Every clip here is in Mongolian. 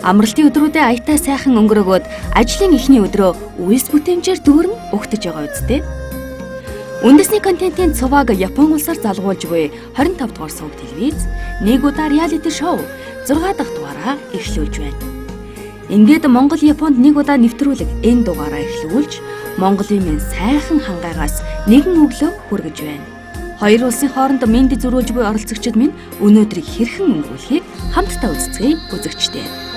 Амралтын өдрүүдэд аятай сайхан өнгөрөөгөөд ажлын эхний өдрөө үйлс бүтээмжээр дүүрэн угтаж байгаа үсттэй. Үндэсний контентын цуваг Япон улсаар залгуулж буй 25 дугаар суваг телевиз нэг удаа реалити шоу 6 дахь дугаараа эхлүүлж байна. Ингээд Монгол Японд нэг удаа нэвтрүүлэг энэ дугаараа эхлүүлж Монголын минь сайхан хангайгаас нэгэн өглөө хүргэж байна. Хоёр улсын хооронд мэнд зөрүүлж буй оролцогчид минь өнөөдрийг хэрхэн өнгөрүүлэхийг хамтдаа үздэцгээе үзэгчдээ.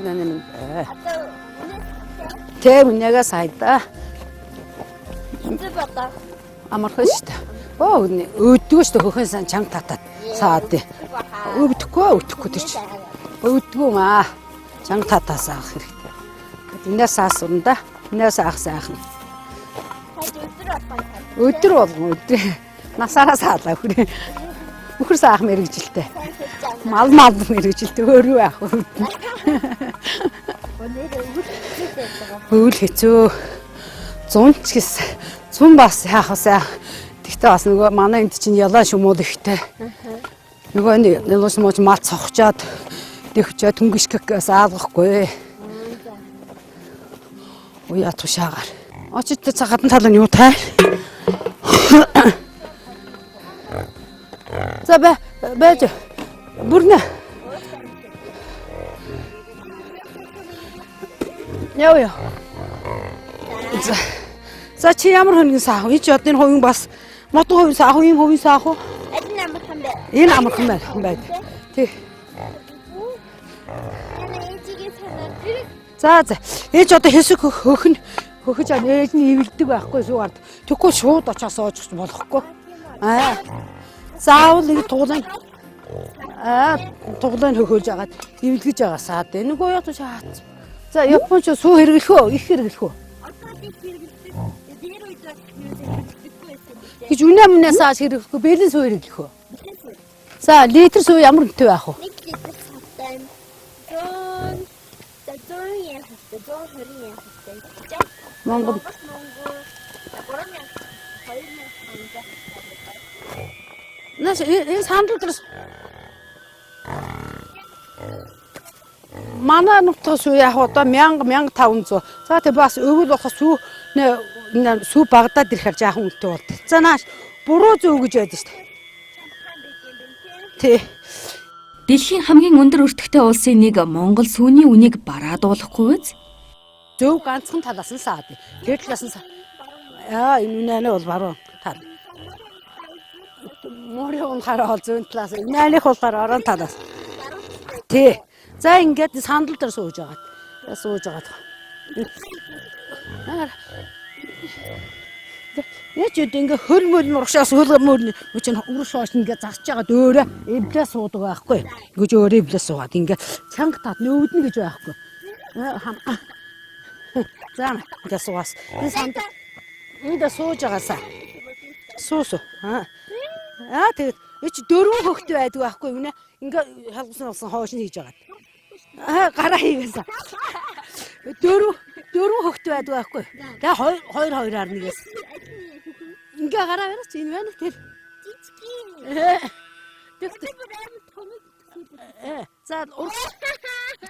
나는 대문야가 사이다. 아마 훨씬 근데 어떻게 그것은 장타타 사대. 어떻게 되지? 어떻게마 장타타 사. 근데 사선다. 근데 사악사. 어떻게 나사라 사다 그래. Ухрсан ах мэрэгжилтэй. Мал мэрэгжилтэй өөрөө ах. Өвөл хэцүү. Зун ч гэсэн зун бас яахасаа. Тэгтээ бас нөгөө манай энд чинь ялаа шумууд ихтэй. Нөгөө нэлээс мууч мал цохчоод дэгчээ түнгишгээс аалгахгүй. Уяа тушаагаар. Очиж цагаатан тал нь юу тай? За байж бүрнэ. Яа. За чи ямар хоног саах вэ? Чи одны хувийн бас модон хувийн саах уу, хувийн саах уу? Энэ амархан байна. Тий. За ээж одоо хэсэг хөхөж ээж нь ивэлдэг байхгүй шүүгээр. Тэгэхгүй шууд очиж сууж болохгүй. Заавал нэг туглын хөхөж агаад ивэлгэж байгаасаа дээ. Нөгөө яа туш хаац. За Японч суу хэрэглэх үү? Их хэрэглэх үү? Гэж үнэ мөнөөс ааш хэрэглэхгүй бэлэн суу хэрэглэх үү? За литр суу ямар үнэтэй байх вэ? 1 литр суутай. 120 Монгол Нас энэ сандалдрас манай нутгаас уу яг одоо 1500. За тэг бас өвөл болохоос сүү Багдад ирэхээр жаахан үнэтэй болд. За нааш буруу зөө гэж байдаг шүү дээ. Тий. Дэлхийн хамгийн өндөр өртөгтэй улсын нэг Монгол сүүний үнийг бараадуулахгүй биз? Зөв ганцхан талаас нь саад. Тэр талаас нь энэ үнэ бол баруун тал. Морийн хараа зүүн талаас найлах болохоор орон талаас. Тий. За ингээд сандал дээр сууж агаад. Яч ингэ хөрмөл муршаас хөлмөр чинь уршоош ингэ зарч агаад өөрөө эвлээ суудаг байхгүй. Ингэж өөрөө эвлээ суугаад ингэ чанга тат нөвдөн гэж байхгүй. За ингэ суугаас. Энэ сандал энэ сууж агаасаа. Суусу. Тэгээд чи дөрвөн хөхтэй байдаг байхгүй юу нэ? Ингээ халгасан хоош нь хийж агаад. Гараа хийгээсаа. Дөрвөн хөхтэй байдаг байхгүй. Тэгээ хоёр нэгээс. Ингээ гараа барьж энэ байна тэр. За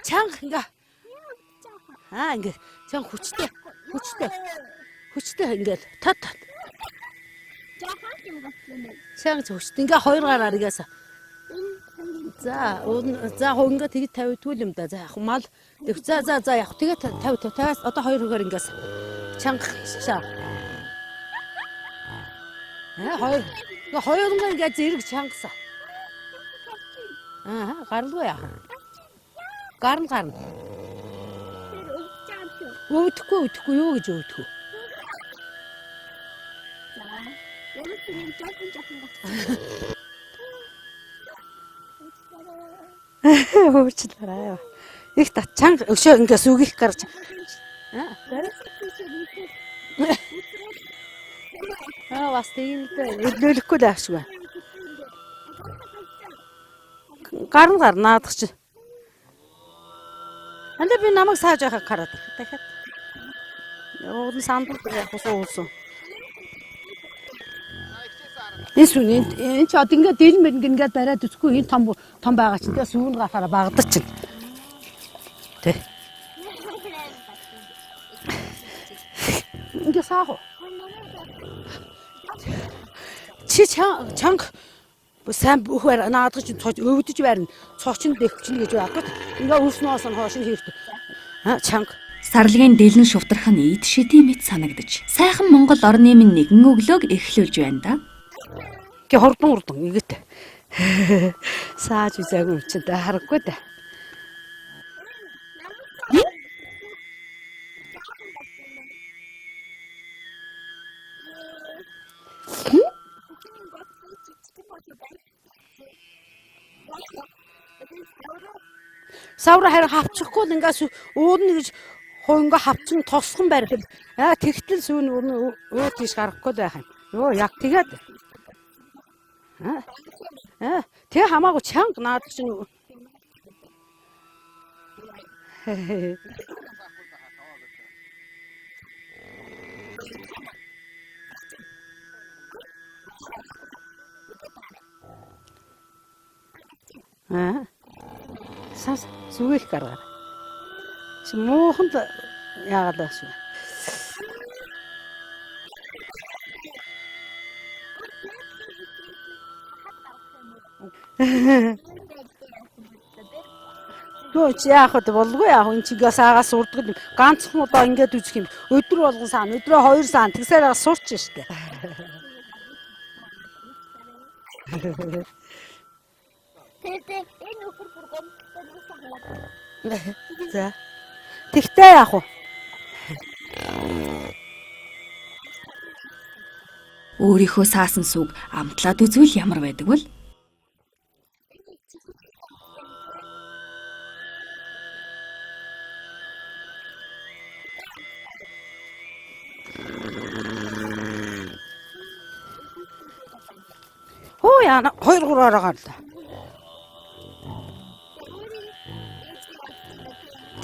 чанга ингээ. Ингээ чанга хүчтэй ингээл тат. Сайн зөвшт. Ингээ хоёр гараар игээсаа. За хөнгө тэгээд 50 юм да. За яг мал. За яг тэгээд 50-50-аас одоо хоёр хөрөөр ингээс чанга шаа. Хоёр ингээ зэрэг чангасан. Гаралгүй яах. Гарна. Өвдөхгүй юу гэж өвдөхгүй. Уучлаарай. Их чанга өшөө ингээ сүгих гарч. Бас тийм нөлөхгүй л аашгүй. Гарнаадах чи. Анда би намайг сааж байхаа хараад дахиад. Уудан сандал яг суусан. Энэ ч одоо ингээд дэл мэн ингээд бариад үзэхгүй энэ том байгаа чинь тэгээ сүүн гарахаараа багдаг чинь. Тэ. Ингээ саах. Чи чанга сайн бүхвэр наадах чинь цоч өвдөж байрна. Цочин дэвчнэ гэж боддог. Ингээ өвснөөс нь хоош нь хийвт. Чанга. Сарлагын дэлэн шувтрах нь ийд шидий мэт санагдаж. Сайхан Монгол орны минь нэгэн өглөөг эхлүүлж байна да. Гэ хордон игээд. Сааж үзээгүй чинь харахгүй да. Савра харин хавчихгүй ингээс өөднө гэж хойнго хавчин тосхон барих. Тэгтэл сүүн өө тийш гарахгүй байх юм. Йоо яг тэгээд. Тэг хамаагүй чанга наадах чинь. Сас сүгэх гаргаар. Чи мууханд яагаад байна? Тоо чи яахад болгүй яах энэ чигээс аагаас урдгал ганцхан удаа ингэж үзэх юм. Өдөр болгон саана, өдрөө 2 саана тэгсээр ага сурч штэ. Энэ өхөр бүргэн за. Тэгтээ яах вэ? Өөрийнхөө саасан сүг амтлаад үзвэл ямар байдаг вэ? Хөө яана 2-3 гараа.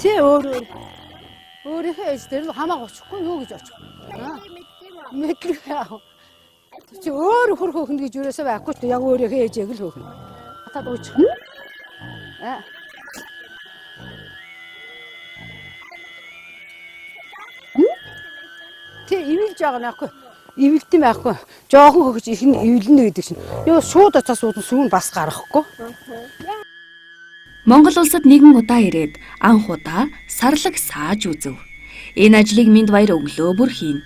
Тэ өөрийнхөө эсдэр хамаагүй очихгүй юу гэж очих. Мэдлэг яах. Чи өөр хөр хөөхнө гэж юусаа байхгүй ч яг өөрийнхөө ээжийг л хөөхнө. Хатаад ууч. Тэ ивэлж байгаа нахгүй. Ивэлдэм байхгүй. Жохон хөгж их нь ивэлнэ гэдэг чинь. Ёо шууд очиж суудан сүүн бас гарахгүй. Монгол улсад нэгэн удаа ирээд анх удаа сарлаг сааж үзв. Энэ ажлыг минь баяр өглөө бүр хийн.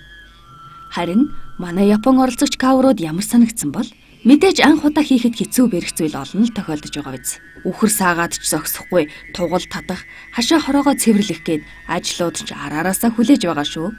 Харин манай Япон оролцогч каврууд ямар санагдсан бол мэдээж анх удаа хийхэд хэцүү бэрх зүйл олон л тохиолдож байгаа биз. Үхэр саагаад ч зогсохгүй, тугал татах, хашаа хороогоо цэвэрлэх гээд ажлууд ч араараасаа хүлээж байгаа шүү.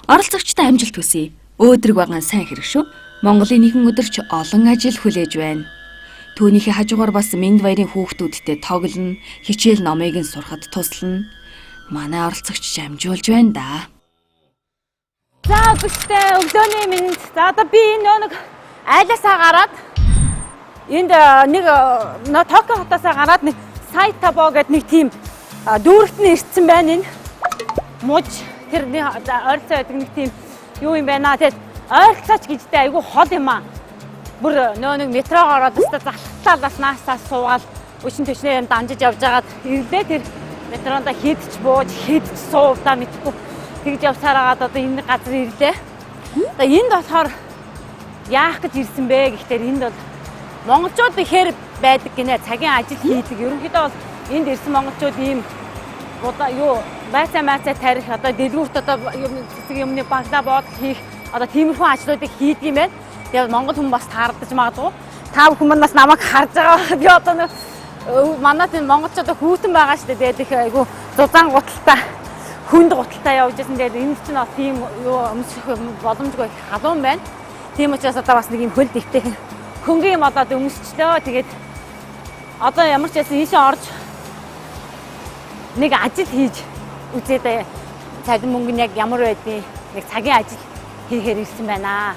Оролцогчтой амжилт хүсье. Өөдрөг байгаа сайн хэрэг шүү. Монголын нэгэн өдөр ч олон ажил хүлээж байна. Түүнийхээ хажуугаар бас Минд баярын хүүхдүүдтэй тоглоно, хичээл номыг нь сурахад туслана. Манай оролцогч амжуулж байна да. За бүхтэй өглөөний минь. За одоо би нэг айлаасаа гараад Энд нэг Токио хотоос гараад нэг Сайтабо гэдэг нэг тийм дүүрэгт нь ирсэн байна энэ. Мууж тэр ойролцоо байдаг нэг тийм юу юм байна. Тэгээд ойролцооч гэжтэй айгүй хол юм аа. Бүр нэг метрогоор одоо залхтал бас наасаа суугаад өшин төчнээ дамжиж явж байгаад ирлээ тэр метронд хийдч бууж хийдч суувдаа мэдхгүй тэгж явсараад одоо энэ газар ирлээ. Одоо энд болохоор яах гэж ирсэн бэ гэхээр энд бол монголчууд ихээр байдаг гинэ цагийн ажил хийдэг. Ерөнхийдөө бол энд ирсэн монголчууд ийм одоо юу байцаа тарих одоо дэлгүүрт одоо цэцэг юмны баглаа буудал хийх одоо тиймэрхүү ажлуудыг хийдэг юм байна. Тэгээд монгол хүн бас таардаж магадгүй. Та бүхэн бас намайг харж байгаа. Би одоо нэг манайд энэ монголчууд хүүтэн байгаа шүү дээ. Тэгээд их айгу зузаан гуталтай хүнд гуталтай явж байсан. Тэгээд энэ чинь бас тийм юу өмсөх боломжгүй халуун байна. Тийм учраас одоо бас нэг юм хөл дэвтэй хөнгөн юм одоо өмсчлөө. Тэгээд одоо ямар ч байсан ийшээ орж нэг ажил хийж үзээд цалин мөнгө нь яг ямар байдгийг нэг цагийн ажил хийхээр ирсэн байна.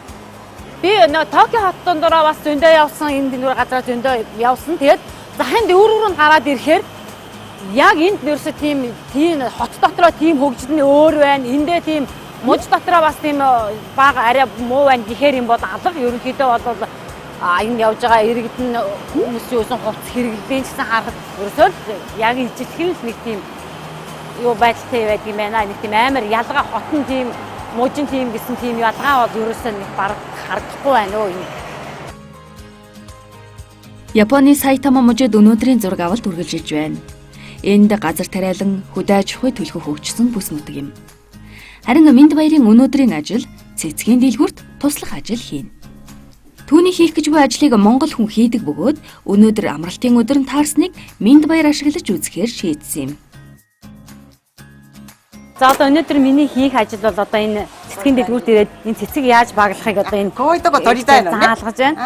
Би Токио хот дондороо бас зөндөө явсан энэ дөрөв газар зөндөө явсан. Тэгээд захын дүүрүүр нь гараад ирэхээр яг энд нэрсэ тийм хот дотроо тийм хөгжил нь өөр байна. Эндээ тийм муж дотроо бас тийм бага арай муу байна гэхээр юм бол алга ерөнхийдөө бол энэ явж байгаа иргэдэн хүмүүс юусан хувц хэрэглэлийн гэсэн харахад ерөөсөө яг ижилхэн л нэг тийм юу байдалтай байдаг юм байна. Нэг тийм амар ялгаа хотон тийм мужин тийм гэсэн тийм ялгаа бол ерөөсөө нэг бараг харагдахгүй байна өө юм. Японы Сайтама мужид өнөөдрийн зураг авалт үргэлжилж байна. Энд газар тариалан хөдөө аж ахуй төлхөх хөгжсөн бүс нутаг юм. Харин Минд баярын өнөөдрийн ажил цэцгийн дэлгүүрт туслах ажил хийнэ. Түүний хийх гэж буй ажлыг монгол хүн хийдэг бөгөөд өнөөдөр амралтын өдөр нь таарсныг Минд баяр ашиглаж үзэхээр шийдсэн юм. За одоо өнөөдөр миний хийх ажил бол одоо энэ цэцгийн дэлгүүрт ирээд энэ цэцэг яаж баглахыг одоо энэ заалгаж байна.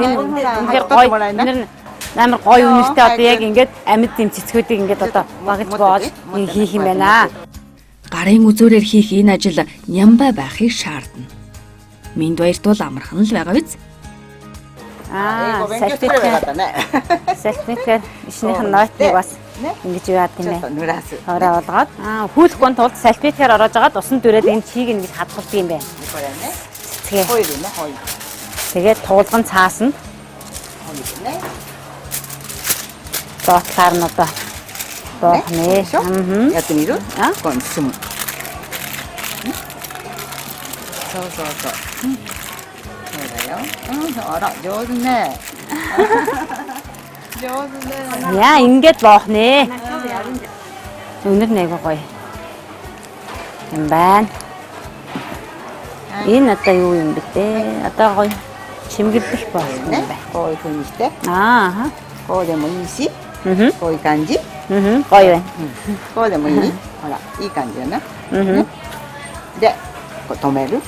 Энэ амар гоё үнэртэй одоо яг ингээд амьд тийм цэцгүүдийг ингээд одоо багж боож хийх юм байна. Гарын үзүүрээр хийх энэ ажил нямбай байхыг шаардна. Минд баярт бол амархан л байгаа биз? Сэлтнэтээр ишнийх нь нойтыг бас ингэж яад юм байна. Хороо болгоод хүүлэхгүй тулд сальпетээр ороож агаад усан дүрээд энэ чийг ингэж хадгалдаг юм байна. Тэгээд туулган цаасна. Доотлаар нь одоо доох нэ. Яг нь ирүү? Гонцом. Соо. 알아, 좋네. 좋네. 야, ингээд боох нэ. Өнөр нэг гоё. Юм байна. Энэ одоо юу юм бэ те? Одоо гоё чимгэлдэх болох юм байна. こういう風にして。Аа. こうでもいいし。こういう感じ。гоё байна. こうでもいい。ほら、いい感じやな.で、こう止める.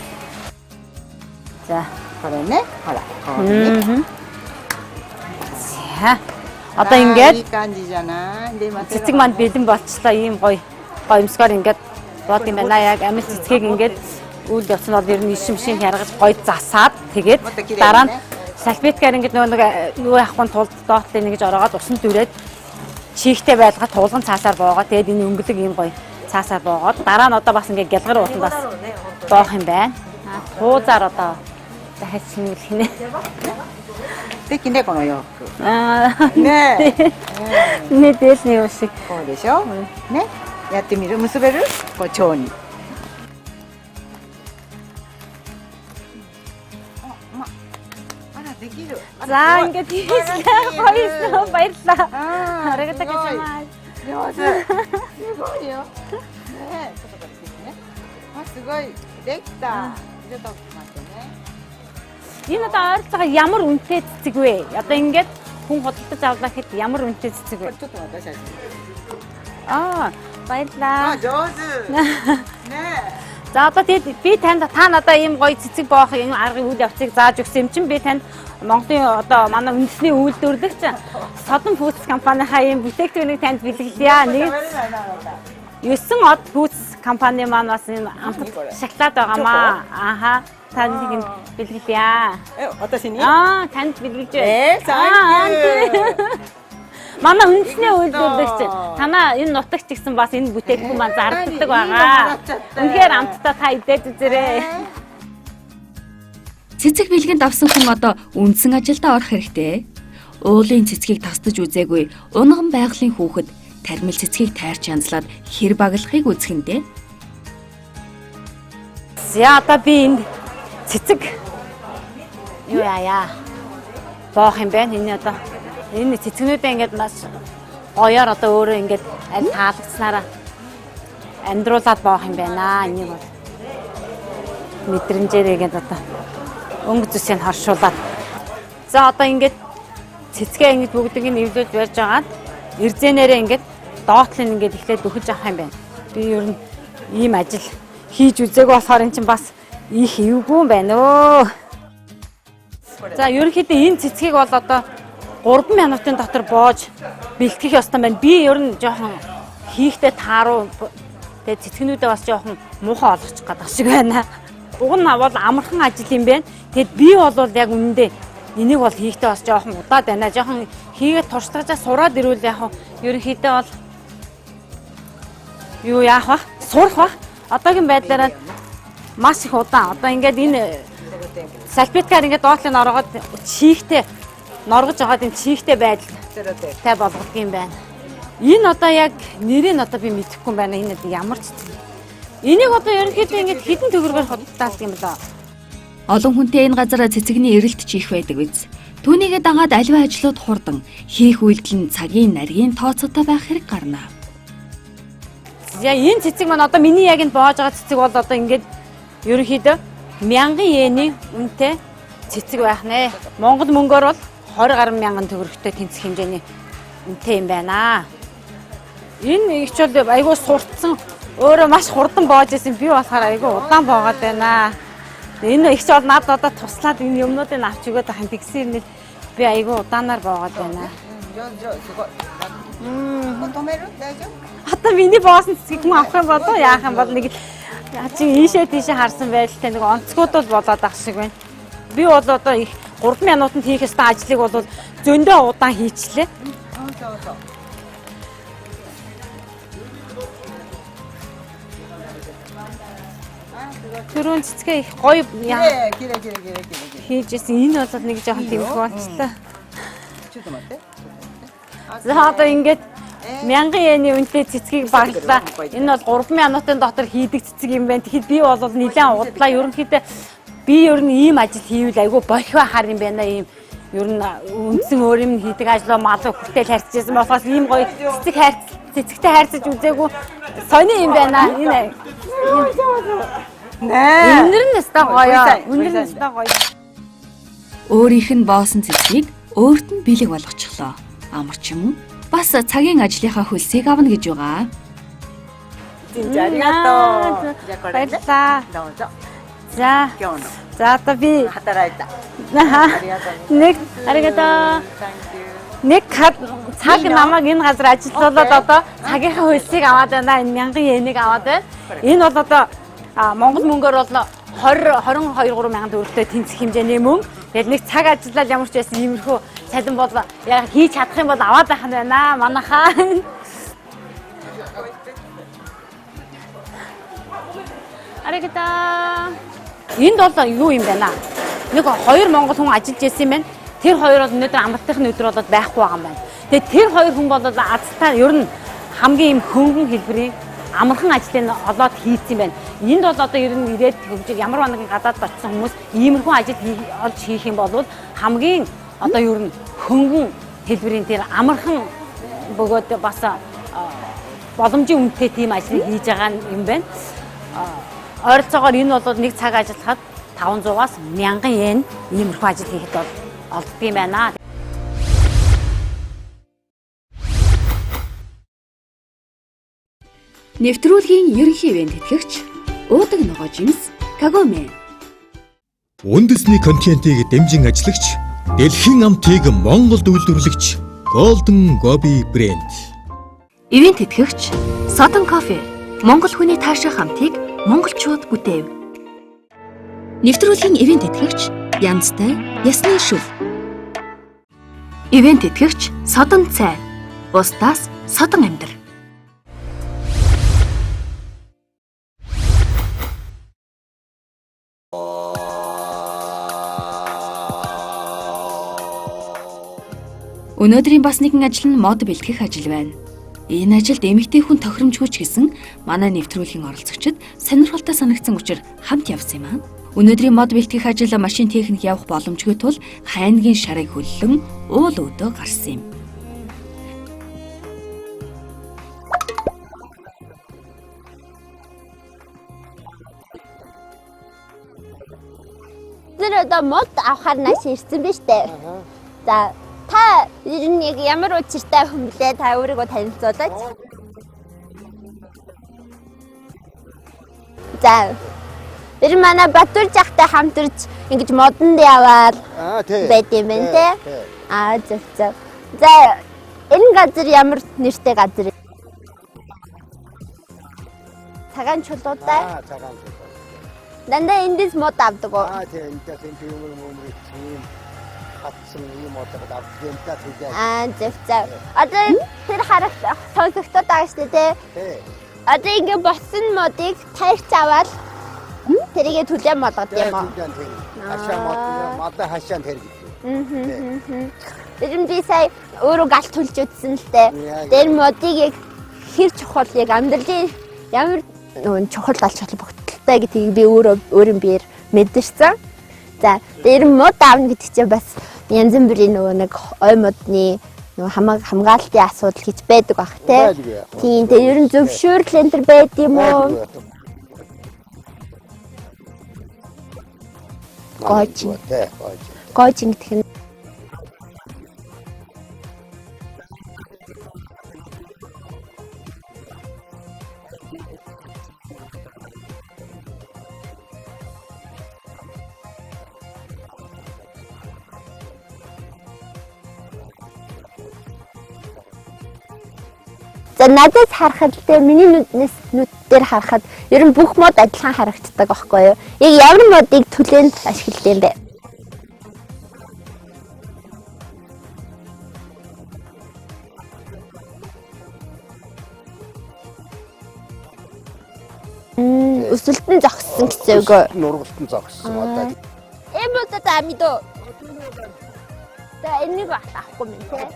자,これね. 허라. 거기. 자. Одоо ингээд 이感じじゃない. цэцэг манд бэлэн болчлоо. Ийм гоё өмсгөр ингээд бод юм байна. Яг амил цэцгийг ингээд үйл явц нь бол ер нь ишимшин харгаж гоё засаад тэгээд дараа нь салфеткаар ингээд нэг юу яахгүй тулд доотлын нэгж ороогоод усан дүрээд чихтэй байлгаад туулган цаасаар боогоо. Тэгээд энэ өнгөлөг ийм гоё цаасаар боогоод дараа нь одоо бас ингээд гялгар уутан бас боох юм байна. Туузаар одоо дахиж шингэлэх нэ. 素敵ねこの洋服。ねねですねよし。こうでしょ。ね。やってみる。結べる？こう蝶に。あらできる。 За ингээд хийлээ. Баярлалаа. Баярлалаа. Аригатаа гисмаа. 上手。すごいよ。ね。ちょっとこれですね。あすごいできた。ちょっと待ってね。 Энэ одоо ойролцоогоо ямар үнэтэй цэцэг вэ? Одоо ингээд хүн худалдаж авлаа гэхэд ямар үнэтэй цэцэг вэ? Баярлалаа.上手. Нэ. За одоо тэгээд би танд та надаа ийм гоё цэцэг боох энэ аргын үйл явцыг зааж өгсөн юм чинь би танд Монголын одоо манай үндэсний үйлдвэрлэгч Содон Фудс компанийнхаа ийм бүтээгдэхүүнийг танд бэлгэлье. Нэг 9 од фудс компани маань бас энэ амтд шоколад байгаамаа. Ааха. Танд нэг бэлгэлье. Отосины? Танд бэлгэлж байна. Манай үндэсний үйлдвэрлэгч танаа энэ нутагч гэсэн бас энэ бүтээгдэхүүн маань зарддаг байгаа. Үнэхээр амттай та идээд үзээрэй. Цэцэг бэлгэнд авсан хүн одоо үндсэн ажилдаа орох хэрэгтэй. Уулын цэцгийг тасдаж үзээгүй унган байгалийн хүүхэд тармил цэцгийг тайрч янзлаад хэр баглахыг үзэхэндээ. За одоо би энэ цэцэг юу яа боох юм бэ? Энэ цэцгнүүдээ ингээд маш гоёор одоо өөрөө ингээд аль таалагцнараа амьдруулад боох юм байна. Энийг бол мэдрэмжээр ингээд одоо өнгө зүсийг харшуулаад. За одоо ингээд цэцгээ ингээд бүгдийг нь эвлүүлж барьж агаад эрзэнээрээ ингээд доотлын ингээд эхлээд дөхөж авах юм байна. Би ер нь ийм ажил хийж үзээгүй болохоор эн чинь бас их эвгүй юм байна өө. За ерөнхийдөө энэ цэцгийг бол одоо 3 минутын дотор боож бэлтгэх ёстой байна. Би ер нь жоохон хийхдээ тааруу тэгээд цэцгнүүдээ бас жоохон муухай олгочих гэдэг шиг байна. Уг нь бол амархан ажил юм байна. Тэгэд би бол яг үнэндээ энийг бол хийхдээ бас жоохон удаад байна. Жоохон хийгээд туршлагажаа сураад ирвэл яг ерөнхийдөө бол юу яах вэ? Сурах ба. Одоогийн байдлаараа маш их удаан. Одоо ингээд энэ салфеткаар ингээд доотлын оргоод чихтэй норгож байгаа энэ чихтэй байдалтай болгодог юм байна. Энэ одоо яг нэрийг одоо би мэдэхгүй байна. Энэ ямар ч энийг одоо ерөнхийдөө ингээд хідэн төгрөгөөр худалдаалдаг юм байна. Олон хүнтэй энэ газараа цэцэгний эрэлт чих байдаг биз. Түүнийгээ дагаад аливаа ажлууд хурдан хийх үйлдэл нь цагийн нарийн тооцоотой байх хэрэг гарна. За энэ цэцэг маань одоо миний яг энэ боож байгаа цэцэг бол одоо ингээд ерөнхийдөө 1000 йений үнэтэй цэцэг байх нэ. Монгол мөнгөөр бол 20 гаруй мянган төгрөгтэй тэнцэх хэмжээний үнэтэй юм байна. Энэ ихч бол айгүй суртсан өөрөө маш хурдан боож исэн. Би болохоор айгүй удаан боогод байна. Энэ ихч бол надад одоо туслаад энэ юмнуудыг авч өгöd байх юм тэгсэн юм би айгүй удаанаар боогод байна. Одоо миний боосон цэцгийг хүн авах юм бол яах юм бол нэг чи ийшээ тийшээ харсан байдалтай нэг онцгой бол болоод ах шиг байна. Би бол одоо их 3 минутанд хийх ёстой ажлыг бол зөндөө удаан хийчлээ. Түрүүн цэцгээ их гоё хийжсэн. Энэ бол нэг жоохон тэмдэг болчихлоо. За одоо ингээд 1000 йений үнэтэй цэцгийг баглаа. Энэ бол 3 минутын дотор хийдэг цэцэг юм байна. Тэгэхэд би бол нэлээд удлаа. Ерөнхийдөө би ер нь ийм ажил хийвэл айгүй болхио хар юм байна. Ийм ер нь үндсэн өөр юм хийдэг ажлаа малыг хүртэл харьцажсэн болохоос ийм гоё цэцэгтэй харьцаж үзээгүй сони юм байна. Энэ өнөр нь өстой гоё. Өнөр нь өстой гоё. Өөрийнх нь боосон цэцгийг өөрт нь бэлэг болгочихлоо. Амарч юм бас цагийн ажлынхаа хөлсийг авна гэж байгаа. Баярлалаа. За. За одоо би нэг цаг намайг энэ газар ажиллуулад одоо цагийнхаа хөлсийг аваад байна. Энэ 1000 йенийг аваад байна. Энэ бол одоо Монгол мөнгөөр бол 22 мянган төгрөгтэй тэнцэх хэмжээний мөнгө. Тэгэл нэг цаг ажиллаад ямар ч байсан иймэрхүү цалин бол яг хийж чадах юм бол аваад байх нь байна. Манайхаа. Аригата. Энд бол юу юм байна? Нэг 2 монгол хүн ажиллаж байсан юм байна. Тэр хоёр бол өнөөдөр амралтын өдөр болоод байхгүй байгаа юм байна. Тэгээд тэр хоёр хүн бол азтаа ер нь хамгийн юм хөнгөн хэлбэрийн амархан ажлыг олоод хийсэн юм байна. Энд бол одоо ер нь ирээд хөгжиж ямар нэгэн гадаад очсон хүмүүс иймэрхүү ажил олж хийх юм бол хамгийн одоо ер нь хөнгөн хэлбэрийн тэр амархан бөгөөд бас боломжийн үнэтэй тийм ажлыг хийж байгаа юм байна. Ойролцоогоор энэ бол нэг цаг ажиллахад 500-аас 1000 йен иймэрхүү ажил хийхэд бол олддог юм байна. Нэвтрүүлгийн ерөнхий ивент тэтгэгч уудаг ногоо жимс Кагоме. Үндэсний контентыг дэмжин ажиллагч дэлхийн амтыг Монголд үйлдвэрлэгч Golden Gobi брэнд. Ивент тэтгэгч Southern Coffee Монгол хүний таашаа хамтыг монголчууд бүтээв. Нэвтрүүлгийн ивент тэтгэгч Янзтай Ясны шүв. Ивент тэтгэгч Содон цай. Бусдаас содон амьдр. Өнөөдрийн бас нэгэн ажил нь мод бэлтгэх ажил байна. Энэ ажилд эмэгтэй хүн тохиромжгүй ч гэсэн манай нэвтрүүлгийн оролцогчид сонирхолтой санагдсан учраас хамт явсан юм аа. Өнөөдрийн мод бэлтгэх ажил машин техник явах боломжгүй тул хайнгийн шарыг хөллөн уул өдөө гарсан юм. Одоо мод авахар нааш ирсэн биз дээ. За та ер нь яг ямар учиртай хүн блэ? Та өөрийгөө танилцуулаач. За ер нь манай Батүр жахтай хамтарч ингэж модонд яваад байт юм байна те. Зөв. За энэ газар ямар нэртэй газар? Цагаан чулуутай. Цагаан чулуу. Дандаа эндээс мод авдаг уу? Тийм энэ тийм хатсан юм модод авдаг юм та тийм. Зөв. Одоо тэр харах сонсогдоод байгаа шүү дээ те. Одоо ингэ болсон модыг тарьж аваад тэрийгэ түлээн болгоод юм уу? Хашаа мод хашаанд хэрэглэв. Тэр юм би сая өөрөө галт түлж үзсэн л дээ. Тэр модыг яг хэр чухал яг амьдралын ямар чухал галт бүгдэлтэй гэдгийг би өөрийн биеэр мэдэрсэн. За тэр мод аавна гэдэг чинь бас янз бүрийн нэг ой модны хамгаалтын асуудал хийж байдаг бах те. Тийм тэр ер нь зөвшөөрөл энэ төр байд юм уу? Гооч гэх нь за надад харахад те миний нүдээр харахад ер нь бүх мод адилхан харагддаг байхгүй юу? Яг ямар модыг түлээнд ашигладаг юм бэ? Өсөлтөн зогссон гэсэн үг үү? Нургалтан зогссон одоо. Энэ модод амидо. За энийг авахгүй юм те.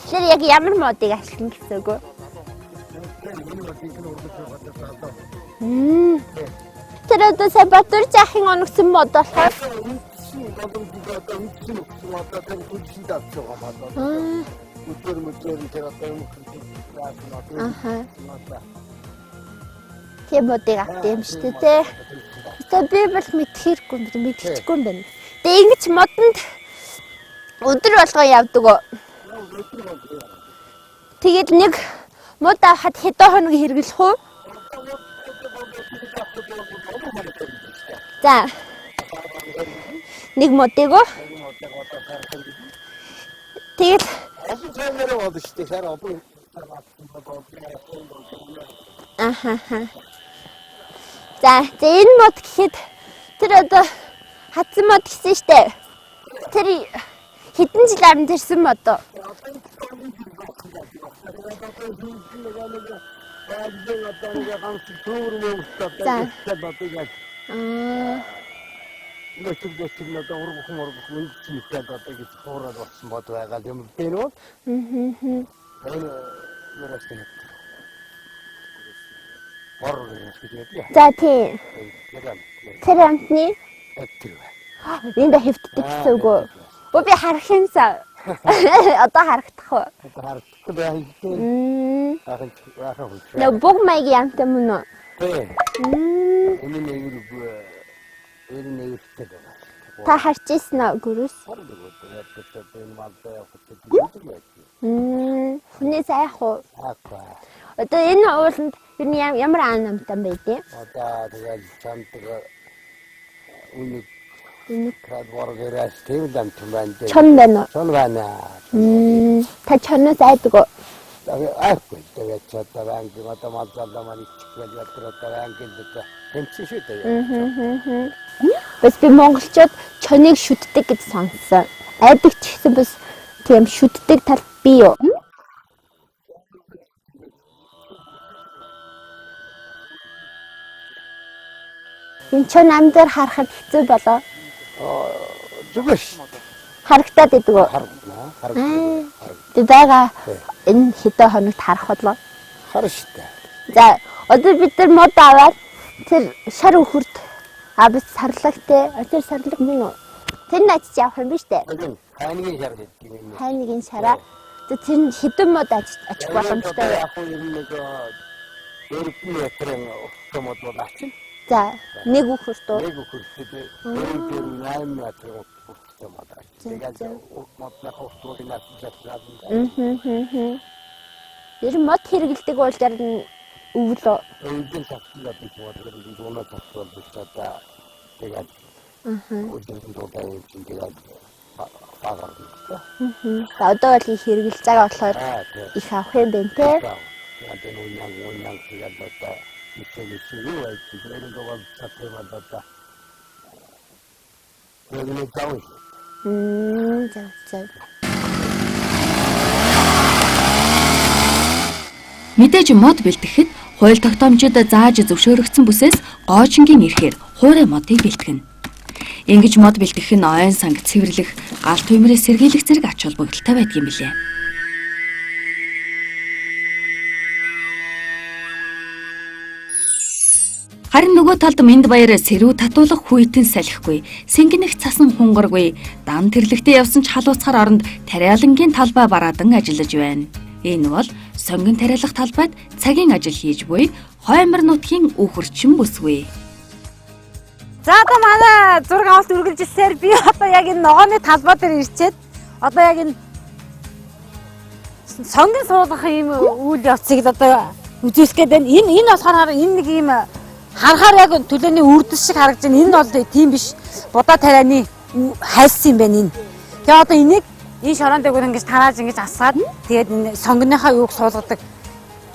Тэр яг ямар модыг ашиглана гэсэн үг үү? Тэр одоо сая Батүр жахын оногсон мод болохоор тийм модыг авт юм шүү дээ. Тэгээд би бол мэдхгүй юм байна. Тэгээд ингэж модонд өдөр болгоо явдаг уу? Тэгээд нэг мод авахад хэдэн хоног хэрэглэх үү? За. Нэг модыг уу? Тэгээд За, энэ мод гэхэд тэр одоо хатсан мод гэсэн штэ. Тэр хэдэн жил амт ирсэн мод оо? За. Нэчиг надад ургах үнцтэй одоо гэж хуураад болсон бод байгаа юм дээр бол. За тийм. Тэр амтны энд хэвтдэг гэсэн үг үү? Би харах юмсаа. Одоо харагдах уу? Одоо харагдах байх. Нөө бүх маягийн амт юм уу? Энэ нэг та харж ирсэн үү гүрээс? Хүний сайх уу? Одоо энэ ууланд ер нь ямар аан амтан байдیں۔ Одоо тэгээд чамтга үнийг тийм л амт байна. Чон байна уу? Чон байна. Та чоноос айдаг уу? Ecco, deve essere anche quando mangiare la maniccia, gli altri anche il tempo. Бас би монголчууд чоныг шүтдэг гэж сонссон. Айдаг ч гэсэн бас тийм шүтдэг тал бий юу? Энэ чон амдаар харахад хэцүү болоо. Зүгээр ш. Харагтаад идэг үү? Харагдана. Тэг байгаа энэ хэдэн хоногт харах болоо. Харна штэ. За одоо бид нар мод аваад тэр шар өхөрт бас сарлагтай. Тэр сарлаг мөн үү? Тэр начиж явах юм биш үү? Хайнгийн шар гэдэг юм. Хайнгийн шараа. Тэр хэдэн мод ачих боломжтой вэ? Яг юм нэг дөрвөн метрын мод ачих. За нэг өхөрт үү? Нэг өхөрт дээр 8 метрын мод ачих. Тэгээд модны хөвтөөр наацлаа. Тэр мод хэрэгэлдэг уулзаар нь өвлөө. Өвлөн тавцлаад их бодлоо дуунаа тавцлаад бистата тэгээд өвлөн дуунаа ингээд багаар. За одоо бол их хэрэгэлж байгаа болохоор их авах юм байна те. Тэгээд үнэн тэгээд одоо ичээ юу айч тэгээд дуунаа тавцлаад бата. Тэгээд заавал. За. Мэдээж мод бэлтгэхэд хууль тогтоомжид зааж зөвшөөрөгдсөн бүсээс гоочингийн эрхээр хуурай модыг бэлтгэнэ. Ингэж мод бэлтгэх нь ойн санг цэвэрлэх, галт хуймрээс сэргийлэх зэрэг ач холбогдолтой байдаг юм билээ. Харин нөгөө талд Мэнд баяр сэрүү татуулах хүйтэн салхихгүй, сэнгэнэх цасан хунгаргүй, дан тэрлэгтээ явсан ч халууцахаар оронд тариалангийн талбай бараадан ажиллаж байна. Энэ бол сонгон тариалах талбайд цагийн ажил хийж буй хоймор нутгийн үхэрчин бүсгүй. За одоо манай зураг авалт үргэлжилсээр би одоо яг энэ ногооны талбай дээр ирчээд одоо яг энэ сонгон суулгах юм үйл явцыг одоо үзүүлэх гээд байна. Энэ болохоор энэ нэг юм харахаар яг төлөөний үрдэс шиг харагдаж байна. Энэ бол тийм биш. Будаа тарианы хайсан юм байна энэ. Тэгээ одоо энийг энэ шорон дээр ингэж тарааж ингэж асаад тэгээд энэ сонгоныхаа юуг суулгадаг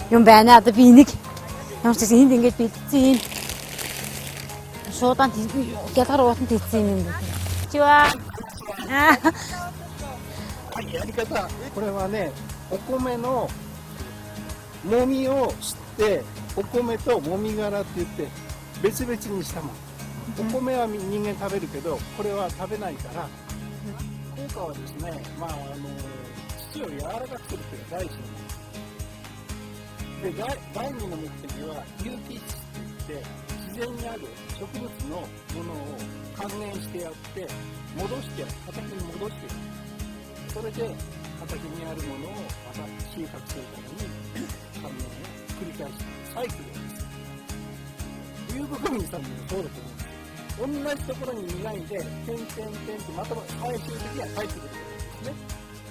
юм байна. Одоо би энийг ямар ч энд ингэж бэлдсэн юм. Шуудан гялгар уутанд хийсэн юм байна. Чива. やり方、これはね、お米のもみを吸ってお米ともみ殻って言って別々にしたもん。お米は人間食べるけどこれは食べないから効果はですね、土を柔らかくするっていうのが第一で第二の目的は有機質って言って自然にある植物のものを還元してやって戻して畑に戻していく。それで畑にあるものをまた収穫するために還元を繰り返すサイクルです。遊牧民さんもそうだと思うんです。同じところに磨いで点とまた最終的にはサイクルですね。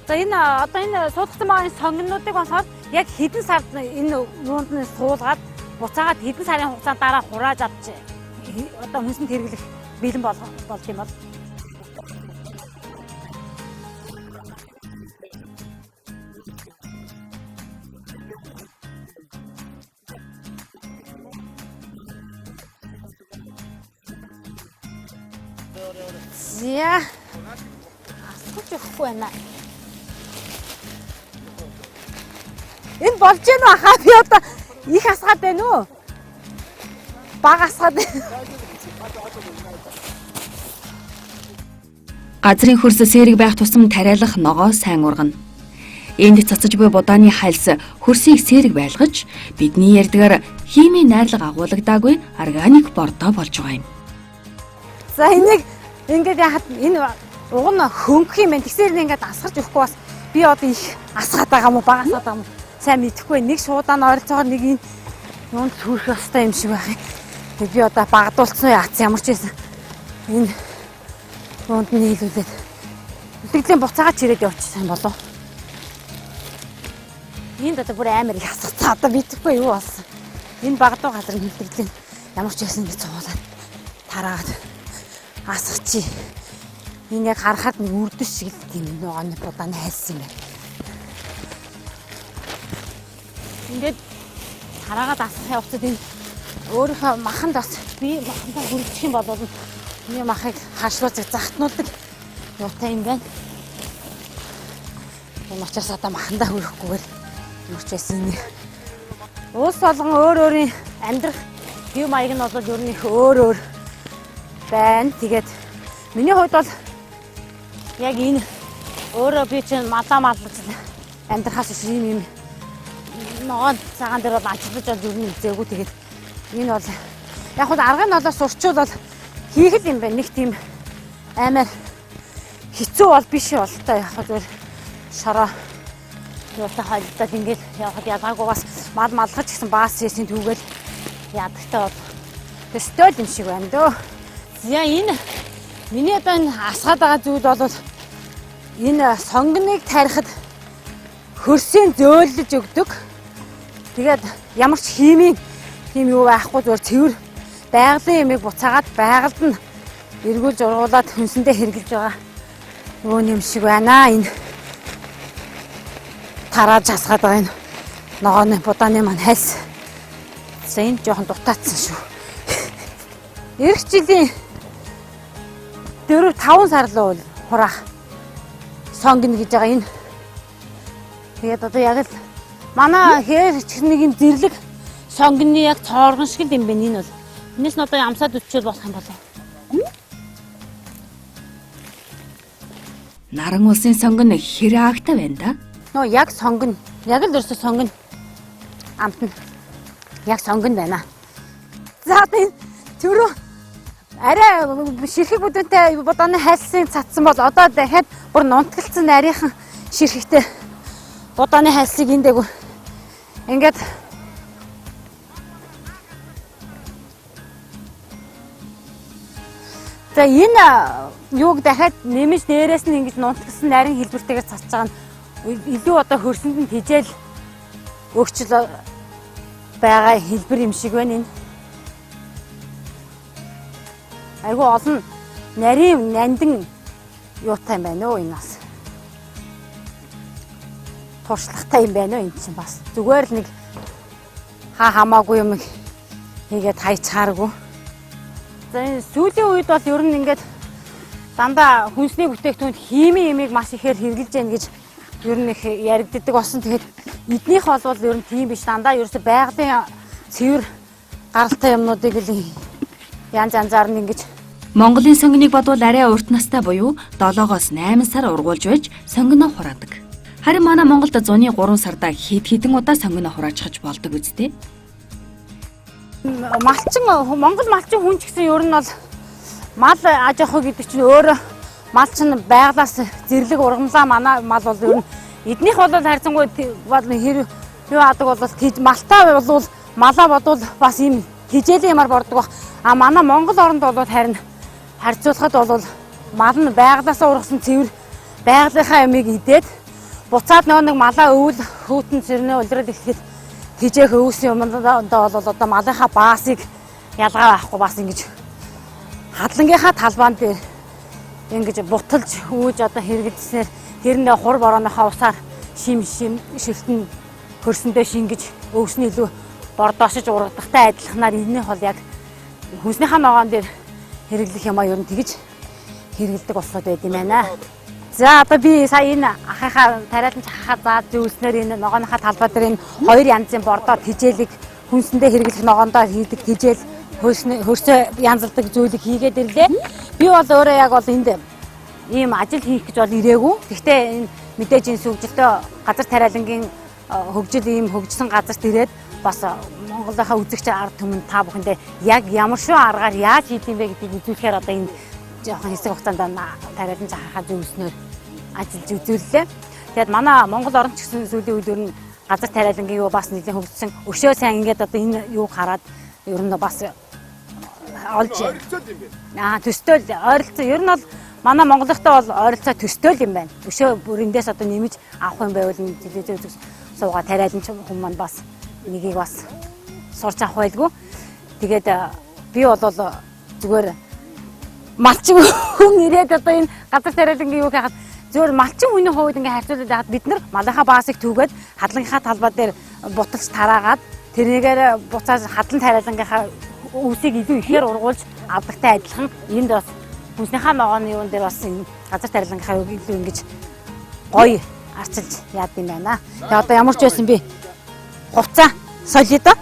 За энэ одоо энэ суулгацсан маань сонгонуудыг болохоор яг хэдэн сард энэ юунд нь суулгаад буцаагаад хэдэн сарын хугацаанд дараа хурааж авч одоо хүнсэнд хэрэглэх бэлэн болж юм бол За асууж өгөхгүй байна. Энэ болж гэнэ хаа би одоо их асгаад байна уу? Бага асгаад байна. Газрын хөрс сэрэг байх тусам тариалах ногоо сайн ургана. Энд цацаж буй будааны хальс хөрсийг сэрэг байлгаж бидний ярьдгаар химийн найрлага агуулгадаагүй органик бордоо болж байгаа юм. За энийг ингээд яхад энэ уг нь хөнгөх юм байна. Тэгсээр ингээд асгарч өгөхгүй бас би одоо их асгаад байгаа юм уу, бага асгаад байгаа юм уу? Сайн мэдэхгүй. Нэг шуудаан ойролцоогоор нэг юм юунд сүрэх ёстой юм шиг байна. Тэг би одоо багдуулсан яац ямар ч байсан. Энэ юунд нь нийлүүлээд итгэлийн буцаагаа чирээд явчихсан болов. Энд одоо бүр амар их асгацаа одоо мэдэхгүй юу болсон. Энэ багдуу газар итгэлийн ямар ч байсан ингэ цуулаад тараад асгачи. Энэ яг харахад нэг үрдэс шиг л тийм ногооны будааны хайсан юм байна. ингээд хараагаад асах явцад энэ өөрийнхөө маханд бас би махандаа хүрчих юм бол миний махыг хаашлуулж захтнуулдаг юутай юм байна. Энэ учраас одоо махандаа хүрэхгүйгээр мөрчээс юм. Уус болгон өөр өөрийн амьдрах хэв маяг нь бол ер нь их өөр байна. Тэгээд миний хувьд бол яг энэ өөрөө би чинь маллаж амьдрахаас иш юм ногоон цагаан дээр бол ажиллаж бол ер нь үзээгүй. Тэгээд энэ бол яг хөө аргын болоо сурчвал хийх юм байна. Нэг тийм аймаар хэцүү бол биш бол та яг хөө шороо юутай хайлтад ингээд явахад ялгаагүй бас мал малгаж гэсэн баас хийсэн түүгээл ядагтай бол төстэй юм шиг байна дөө. За энэ миний одоо энэ асгаад байгаа зүйл бол энэ сонгоныг тарихад хөрсийн зөөлөж өгдөг. Тэгээд ямар ч химийн тийм юу байхгүй зүгээр цэвэр байгалийн ямиг буцаагаад байгальд нь эргүүлж ургуулад хүнсэндээ хэрглэж байгаа нөгөө юм шиг байна. Энэ тарааж асгаад байгаа энэ ногооны будааны маань хальс. За энэ жоохон дутаацсан шүү. Ирэх жилийн 4-5 сар л бол хураах сонгоно гэж байгаа энэ. Тэгээд одоо яг л манай хээр нэг юм зэрлэг сонгоны яг цооргон шиг юм байна энэ бол. Энэс нь одоо амсаад үтчил болох юм болов. Наран улсын сонгон хэраагтай байна да. Нөө яг сонгоно. Яг л ерөөсө сонгоно. Амт нь яг сонгоно байна. За энэ түрүү арай ширхэг бүдүүнтэй будааны хайлсан цацсан бол одоо дахиад бүр нунтгалцсан нарийнхан ширхэгтэй будааны хайлсыг энэ дээгүүр ингээд за энэ юуг дахиад нэмж дээрээс нь ингэж нунтгалсан нарийн хэлбэртэйгээр цацж байгаа нь илүү одоо хөрсөнд нь тижэл өгчл байгаа хэлбэр юм шиг байна энэ. Айгу олон нарийн нандин юутай юм байна өө энэ бас. Туршлагатай юм байна өө энэ чинь бас. Зүгээр л нэг хамаагүй юм хийгээд хайцааргүй. За энэ сүүлийн үед бол ер нь ингээд дандаа хүнсний бүтээгдэхүүнд химийн ямиг маш ихээр хэрэглэж яах гэж ер нь их яригддаг болсон. Тэгээд эднийх бол ер нь тийм биш. Дандаа ерөөсө байгалийн цэвэр гаралтай юмнуудыг л янз янзаар нь ингэж Монголын сонгоныг бодвол арай урт настай буюу 7-8 сар ургуулж байж сонгоно хураадаг. Харин манай Монголд зуны 3 сарда хэдэн удаа сонгоно хураачхаж болдог үстэй. Малчин Монгол малчин хүн ч гэсэн ер нь бол мал аж ахуй гэдэг чинь өөрөө мал чинь байглаас зэрлэг ургамлаа манай мал бол ер нь эднийх бол харьцангуй хэрэг юу адаг бол малтаа болвол малаа бодвол бас ийм хижээлийн юмар бордог баг. А манай Монгол оронд бол харин харьцуулахад бол мал нь байглаас ургасан цэвэр байгалийнхаа ямиг идээд буцаад нэг малаа өвөл хөтөн зэрнээ улирал ихэд хижээх өвсөн юмдаа бол одоо малынхаа баасыг ялгаа байхгүй бас ингэж хадлангийнхаа талбаан дээр ингэж буталж үүж одоо хэрэгжснээр тэрнээ хур борооныхаа усаар шим шилтэн хөрсөндөө шингэж өвсний илүү бордоошиж ургадахтай адилханаар энэ бол яг хүнснийхаа ногоон дээр хэрэглэх юм а ер нь тэгж хэрэгэлдэг болоод байд юм байна. За одоо би сая энэ ахыхаа тариалан хахаа заад зүйлснээр энэ ногооныхаа талбай дээр энэ хоёр янзын бордоо тижээлийг хүнсэндээ хэрэглэх ногоондоо хийдэг тижээл хөрсөө янзалдаг зүйлийг хийгээд ирлээ. Би бол өөрөө яг бол энд ийм ажил хийх гэж бол ирээгүй. Гэхдээ энэ мэдээж энэ сүлжилтөө газар тариалангийн хөгжил ийм хөгжсөн газарт ирээд бас Монголынхаа үзэгч ард түмэн та бүхэндээ яг ямар шүү аргаар яаж хийх юм бэ гэдгийг үзүүлэхээр одоо энэ жоохон хэсэг хугацаанд тариалан хахаа зүйлснээр ажиллаж үзүүллээ. Тэгээд манай Монгол орнд ч гэсэн сүүлийн үед ер нь газар тариалангийн юу бас нэлийн хөгжсөн өшөө сайн ингээд одоо энэ юуг хараад ер нь бас олж төсtöөл ойролцоо ер нь бол манай монголынхтай бол ойролцоо төсtöөл юм байна. Өшөө бүрэндээс одоо нэмж авах юм байвал телевиз үзэх суугаа тариалан хүмүүс маань бас нэгийг бас сурч авах байлгүй. Тэгээд би бол зүгээр малчин хүн ирээд одоо энэ газар тариалангийн юу гэхад Зөвхөн малчин хүний хувьд ингээ харьцуулаад яхад бид нар малынхаа баасыг түгээд хадлагынхаа талбай дээр буталж тараагаад тэрнийгээр буцаад хадлан тариалангийнхаа үсийг илүү ихээр ургуулж авдагтай адилхан энд бас хүнснийхаа ногооны юун дээр бас энэ газар тариалангийнхаа илүү ингэж гоё арчилж яад юм байна. Тэгээ одоо ямар ч байсан би хувцаа солио доо.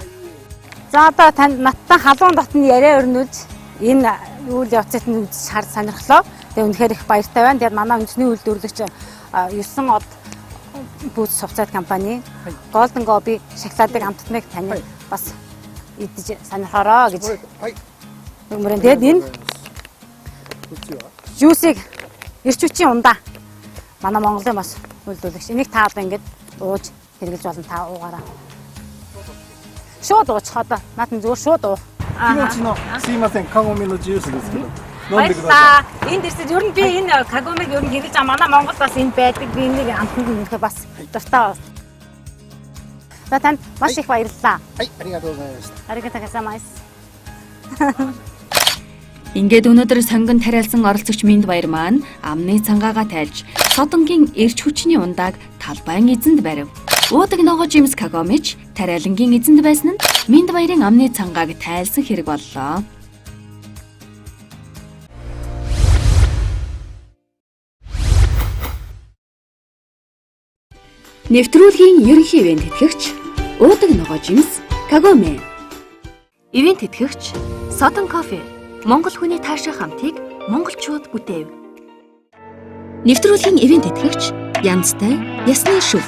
За одоо танд надтай халуун дотны яриа өрнүүлж энэ үйл явцыг нь үзэж хар сонирхлоо. Тэгээ үнэхээр их баяртай байна. Тэгээд манай үндэсний үйлдвэрлэгч 9 од бүүц хувцас компани Golden Gobi шоколадыг амттныг тань бас идэж сонирхороо гэж. Өмнө нь тэгээд энэ жуусыг эрч хүчийн ундаа манай Монголын бас үйлдвэрлэгч. Энийг та одоо ингэж ууж хэрэглэж болно та уугаараа. Шууд уучих одоо. Наатан зүгээр шууд уух. すいません、カゴメのジュースですけど。飲んでください。 баярлалаа. Энд ирсэн ер нь би энэ кагомыг ер нь хэрэглэж байгаа. Манай Монголд бас энэ байдаг. Би энийг амтнд нөхөө бас дуртай. За танд маш их баярлалаа. はい、ありがとうございました。 Аригатаа гасамайс. Ингээд өнөөдөр сонгон тариалсан оролцогч Минд баяр маань амны цангаагаа тайлж Содонгийн эрч хүчний ундааг талбайн эзэнд барив. Уудаг ногоо жимс Кагомич тариалангийн эзэнд байсан нь Минд баярын амны цангааг тайлсан хэрэг боллоо. Нэвтрүүлгийн ерөнхий ивент тэтгэгч уудаг ногоо жимс Кагоме. Ивент тэтгэгч Содон кофе. Монгол хүний таашаа хамтыг монголчууд бүтээв. Нэвтрүүлгийн ивент тэтгэгч Янзтай ясны шүв.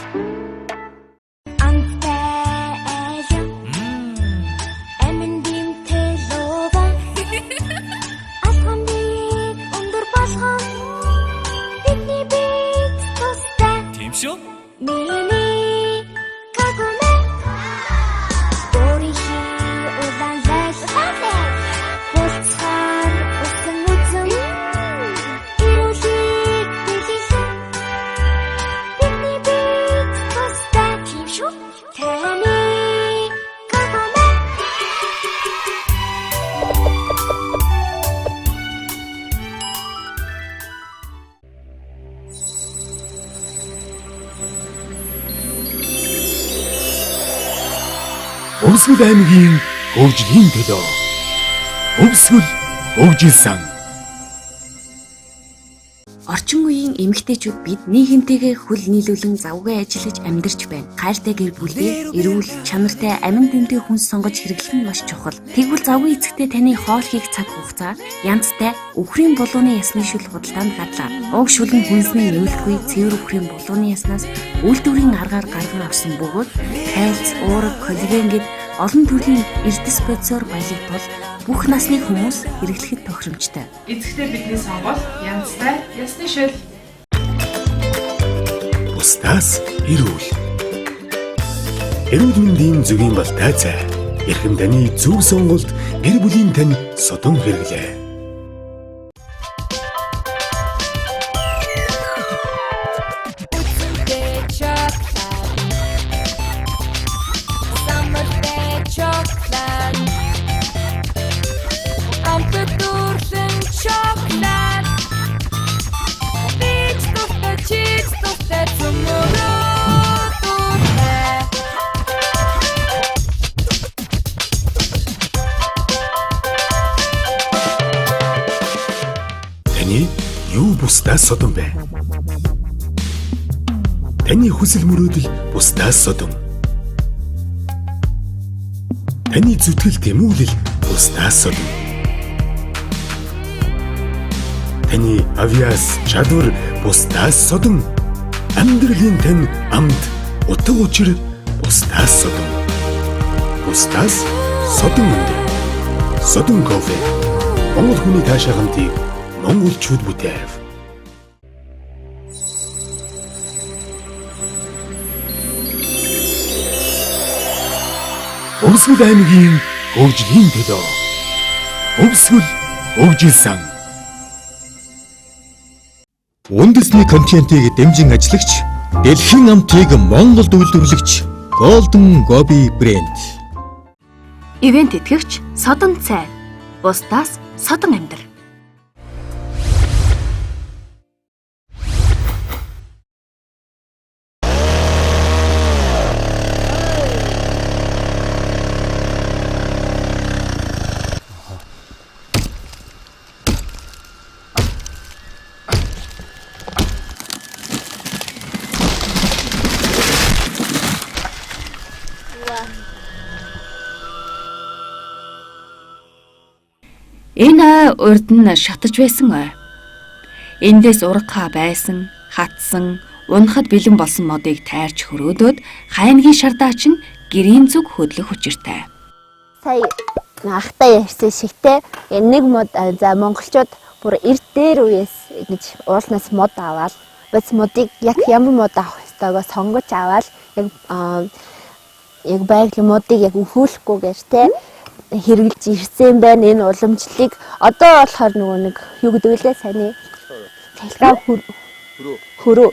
Тийм шүү. Өвсгөл аймгийн хөгжлийн төлөө. Өвсгөл хөгжил сан. Орчин үеийн эмэгтэйчүүд бид нийгэмтэйгээ хөл нийлүүлэн завгүй ажиллаж амьдарч байна. Хайртай гэр бүлээ, эрүүл, чанартай амин дэмтэй хүн сонгож хэрэглэх нь маш чухал. Тэгвэл завгүй эцэгтэй таны хоол хийх цаг хугацаа янзтай өвхрийн булууны ясны шүл худалдаанд гарлаа. Уг шүл нь хүнсний нөлөөгүй цэвэр өвхрийн булууны яснаас үйлдвэрийн аргаар гарган авсан бөгөөд хайлт, уурга, коллаген гэд олон төрлийн эрдэс бодисоор баялагтвал бүх насны хүмүүс хэрэглэхэд тохиромжтой. Эцэгтэй бидний сонгол янзтай ясны шил. Бусдаас эрүүл. Эрүүл мэндийн зөвгийн балтай цай. Эрхэм таны зөв сонголт гэр бүлийн тань содон хэрэглээ. Юу бусдаас содон бэ? Таны хүсэл мөрөөдөл бусдаас содон. Таны зүтгэл тэмүүлэл бусдаас содон. Таны авьяас чадвар бусдаас содон. Амьдралын тань амд утга учир бусдаас содон. Бусдаас содон үнд. Содон кофе. Монгол хүний таашаа хамтыг монголчууд бүтээв. Өвсгөл аймгийн хөгжлийн төлөө. Өвсгөл хөгжил сан. Үндэсний контентыг дэмжин ажиллагч дэлхийн амтыг Монголд үйлдвэрлэгч Golden Gobi брэнд. Ивент тэтгэгч Содон цай. Бусдаас содон амьдрал. Энэ ой урд нь шатаж байсан ой. Эндээс урга байсан, хатсан, унахад бэлэн болсон модыг тайрч хөрөөдөөд хайнгийн шардаач нь гэрийн зүг хөдлөх учиртай. Сая ахтай ярьсан шигтэй нэг мод за монголчууд бүр эрт дээр үеэс ингэж уулнаас мод аваад бас модыг яг ямар мод авах ёстойгоо сонгож аваад яг байгалийн модыг яг өхүүлэхгүйгээр те хэрэгжилж ирсэн байна. Энэ уламжлалыг одоо болохоор нөгөө нэг юу гэдэг лээ саяны цахилгаан хөрөө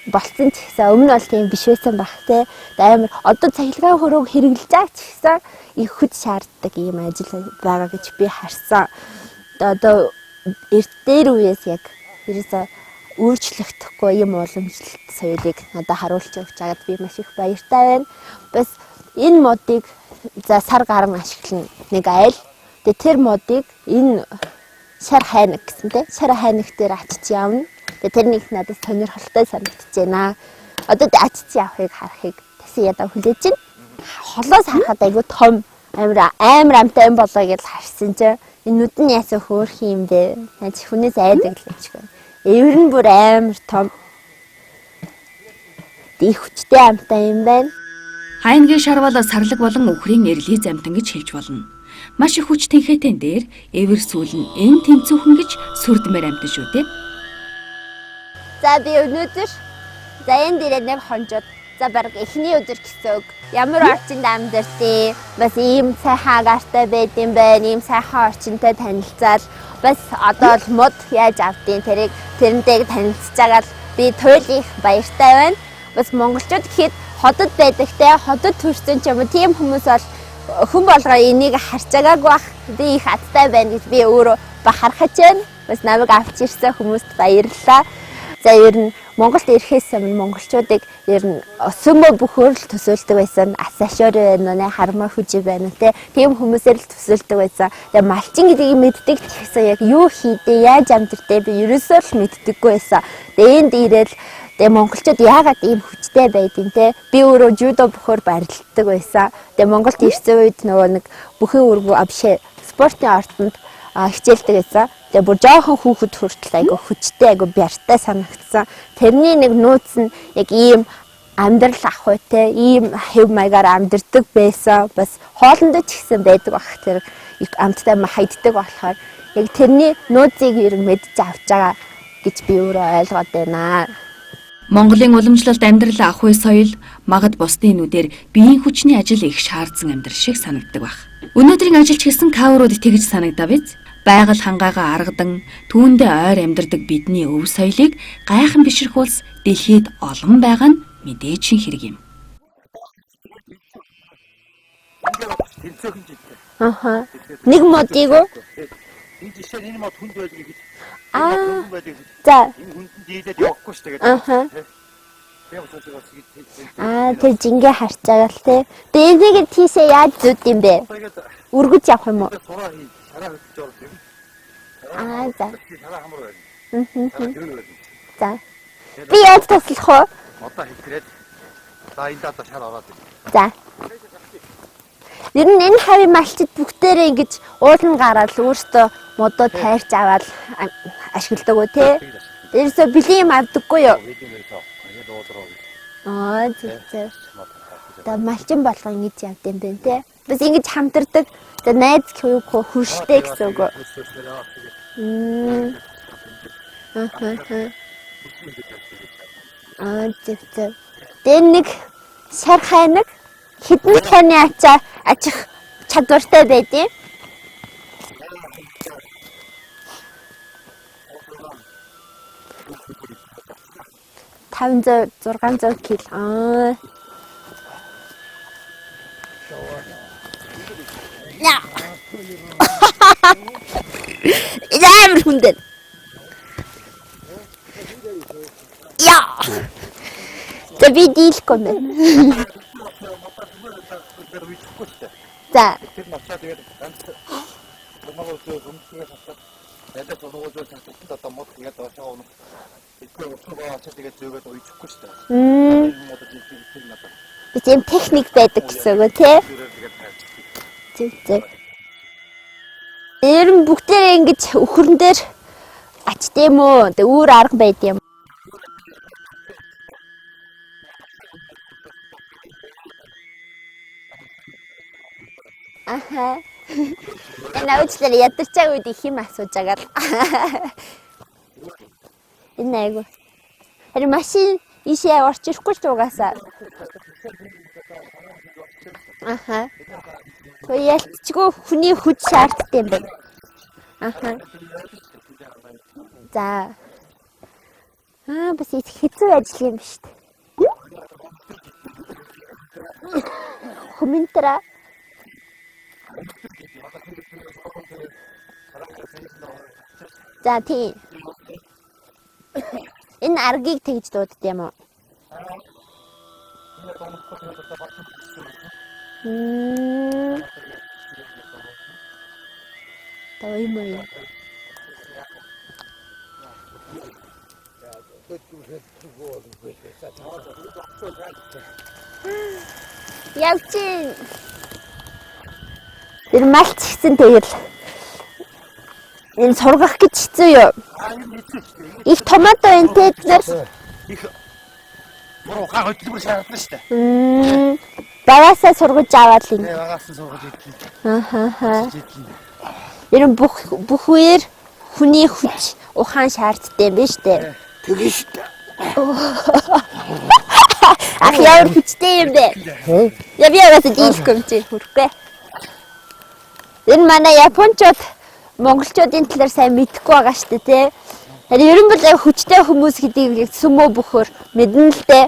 болцсон ч гэсэн өмнө бол тийм биш байсан баг те. Амар одоо цахилгаан хөрөөг хэрэгжилж байгаа ч гэсэн их хүч шаарддаг юм ажил байгаа гэж би харсан. Одоо эрт дээр үеэс яг ерөөсө өөрчлөгдөхгүй юм уламжлалт соёлыг надад харуулж өгч байгаад би маш их баяртай байна. Бас энэ модыг за сар гарan ашиглана нэг айл. Тэгээ тэр модыг энэ шар хайнаг гэсэн те шар хайнаг дээр очиж явна. Тэгээ тэрнийг надад сонирхолтой санагдаж байна. Одоо очиж явахыг харахыг тэсээ ядаа хүлээж байна. Холоос харахад айгу том амар амтай юм болоо гэж харсан чинь энэ нүд нь яасан хөөх юм бэ? Наач хүнээс айдаг л гэж байна. Эвэр нь бүр амар том. Их хүчтэй амтай юм байна. Хайнгийн шар бол сарлаг болон өхрийн эрлий замтан гэж хэлж болно. Маш их хүч тэнхэтэн дээр эвэр сүүл нь эн тэнцүүхэн гэж сүрдмээр амтан шүү дээ. За би өнөөдөр за энэ дээрээ нэг хонжод за баг эхний өдөр гэсэн үг. Ямар орчинд амьдэртээ бас ийм сайхан агаартай байд юм байна. Ийм сайхан орчинтой танилцаад бас одоо л мод яаж авдیں۔ Тэрнтэйг танилцж байгаа л би туйлын баяртай байна. Бас монголчууд гэхэд хотод байдаг те хотод төрсөн ч юм уу тийм хүмүүс бол хүн болгоо энийг харж байгаагүй бах. Би их азтай байна гэж би өөрөө бахархаж байна. Бас намайг авч ирсэн хүмүүст баярлалаа. За ер нь Монголд ирэхээс өмнө монголчуудыг ер нь өсөмөө бүхөр л төсөөлдөг байсан. Асаашор байна, хармаа хүжи байна те. Тийм хүмүүсээр л төсөөлдөг байсан. Тэгээ малчин гэдгийг мэддэг ч гэсэн яг юу хийдэ, яаж амьдртээ би ерөөсөө л мэддэггүй байсан. Тэгээ энд ирэл тэгээ монголчууд яагаад ийм хүчтэй байдیں۔ Те би өөрөө жудо бүхөр барилддаг байсан. Тэгээ Монголд ирсэн үед нөгөө нэг бүхэн өргөө авшээ спортын ортонд хичээлдэг байсан. Тэгээ бүр жоохон хүүхэд хүртэл айгу хүчтэй айгу бяртай санагдсан. Тэрний нэг нууц нь яг ийм амьдрал ах үйтэй ийм хэв маягаар амьдэрдэг байсан. Бас хоолндоо ч гэсэн байдаг бах тэр амттай хайддаг болохоор яг тэрний нууцыг ер нь мэдж авч байгаа гэж би өөрөө ойлгоод байна. Монголын уламжлалт амьдрал ах үе соёл магад бусдын нүдээр биеийн хүчний ажил их шаардсан амьдрал шиг санагддаг баг. Өнөөдрийн ажилч гэсэн каурууд тэгж санагдав биз? Байгаль хангаагаа аргадан түүндээ ойр амьдардаг бидний өв соёлыг гайхан бишрхүүлс дэлхийд олон байгаа нь мэдээж шин хэрэг юм. Аха. Нэг модыг уу? Энэ жишээ энэ мод хүнд байдаг гэж. За. Энэ хүнд дийлээд явахгүй шүү дээ. Аха. Тэр жингээ харж байгаа л те. Тэгээ энийг тийшээ яаж зүйд юм бэ? Үргэж явах юм уу? За. За. Би яаж таслах вэ? Одоо хэлээд за энэ даа шар ороод ирнэ. За. Ер нь энэ хавийн малчид бүгдээрээ ингэж уулын гараад өөртөө модоо тайрч аваад ашигладаг уу те? Ерөөсөө бэлэн юм авдаггүй юу? Зөв. Та малчин болгоо ингэж явд юм бэ те? Бас ингэж хамтардаг. За найз хөрштэй гэсэн үг. Зөв. Дэн нэг шар хайнаг хідэн тооны ачих чадвартай байдیں۔ 500 600 кг. Амар хүндэн. Яа. За би дийлэхгүй байна. За. Тийм техник байдаг гэсэн үг тий. Зөв. Ер нь бүгдээрээ ингэж өхөрн дээр ачтай юм уу? Тэ өөр арга байд юм. Аха. Энэ уучлаар ядарчааг үед их юм асууж байгаа л. Энэ айгу. Тэр машин ишээ орч ирэхгүй ч угаасаа. Аха. Той ялцчгүй хүний хүч шаардтай юм байна. Аха. За. Бас их хэцүү ажил юм биш үү? Комментара. За тий. Энэ аргийг тэгж дууддаг юм уу? Той мэй. Явчин. Тэр малч гисэн тэгэл энэ сургах гэж хэцүү юу? Их томато энэ тэднэр их муу гар хөдөлгөөр шаардсан шүү дээ. Багасаа сургаж аваад л ингэ. Багаас нь сургаж идэв. Ахаа. Тэр бүх үеэр хүний хүч ухаан шаардтай юм биш үү? Тэгээ шүү дээ. Ах яар хүчтэй юм бэ? Я биараа дийлэхгүй чи хүрхгүй. Энэ манай японочууд монголчуудын талаар сайн мэдэхгүй байгаа шүү дээ, тий. Харин ерөн бол хүчтэй хүмүүс гэдгийг сүмөө бөхөр мэднэ л дээ.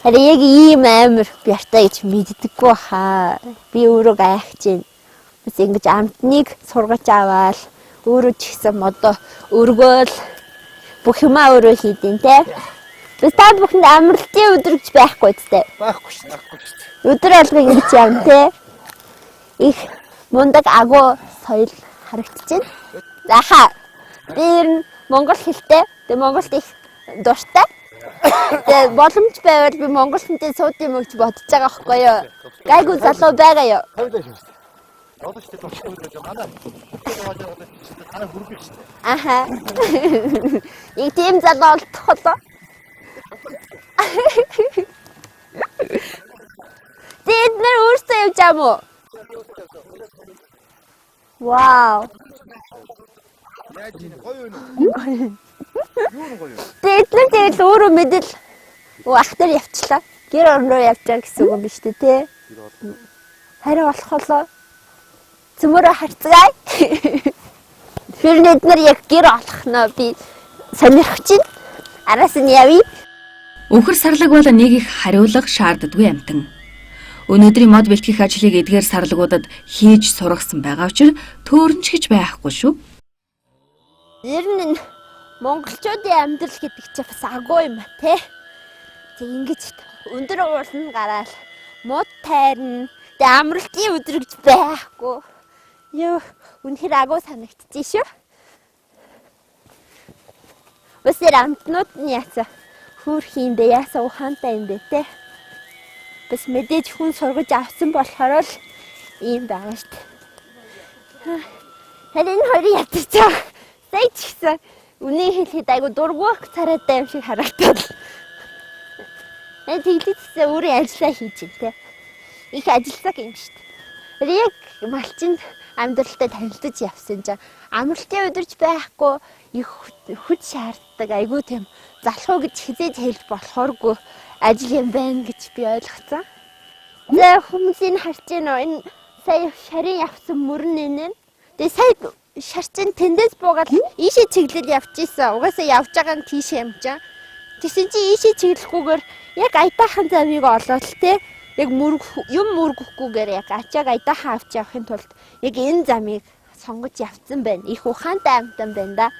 Харин яг ийм амар бяртай гэж мэддэггүй хаа. Би өөрөө гайхаж байна. Бас ингэж амтныг сургаж аваад өөрөө ч гэсэн одоо өргөөл бүх юмаа өөрөө хийдин, тий. Бас та бүхэнд амралтын өдөр гэж байхгүй дээ. Байхгүй шүү дээ. Өдөр алга ингэж юм, тий. Их мундаг агуу соёл харагдчихэв. Заха. Би ер нь монгол хэлтэй. Тэгээ монголд их дуртай. Тэгээ боломж байвал би монгол хүнтэй сууд юм гэж бодож байгаа байхгүй юу? Гайгүй залуу байгаа юу? Одоо ч тийм болж байгаа. Манай хүргэж шүү дээ. Аха. Их тийм залуу олдох болоо. Тэд нар өөрсдөө явж байгаа мó? Вау. Яаж ийм гоё юм. Юу гоё. Тэд нар тэгэл өөрөө мэдэл ахтар явчлаа. Гэр орноо явж байгаа гэсэн үг юм биш үү те? Харин болох болоо. Цөмөрө харцгаая. Тэр бид нар яг гэр олох нөө би сонирхож байна. Араас нь явъя. Өхөр сарлаг бол нэг их хариулга шаарддаггүй амтан. Өнөөдрийн мод бэлтгэх ажлыг эдгээр сарлагуудад хийж сургасан байгаа учраас төөрнч гэж байхгүй шүү. Ер нь монголчуудын амьдрал гэдэг чинь бас агуу юм ба тий. Тэг ингэж өндөр ууланд гараал мод тайрна. Тэг амралтын өдөр гэж байхгүй. Ёо үнэхээр агуу санагдчих шүү. Өсөр амтнууд нь яцаа хөөрхиндээ яасаа ухаантай юм бэ те. Бас мэдээж хүн сургаж авсан болохоор л ийм байгаа шүү дээ. Харин хоёрын ятцаа сайч гисэн үнийг хэлэхэд айгу дургуйх царайтай юм шиг харагдав. Тэглэжсэн өөрийн ажиллаа хийж юм те. Их ажилласан юм шүү дээ. Яг малчинд амьдралтай танилцаж явсан чинь амралтын өдөрч байхгүй их хүч шаарддаг айгүй тийм залхуу гэж хизээж хэлж болохооргүй ажил юм байна гэж би ойлгоцсон. За хүмүүсийн харж байна энэ сая шарын явсан мөрөн нэнэ. Тэгээ сая шарчин тэндээс буугаад ийшээ чиглэл явж исэн. Угаасаа явж байгаа нь тийшээ юм чинь. Тэгсэн чи ийшээ чиглэхгүйгээр яг аятаахан завыг олоод те яг юм мөргөхгүйгээр яг ачааг аятаахан авч явахын тулд яг энэ замыг сонгож явцсан байна. Их ухаантай амтан байна да.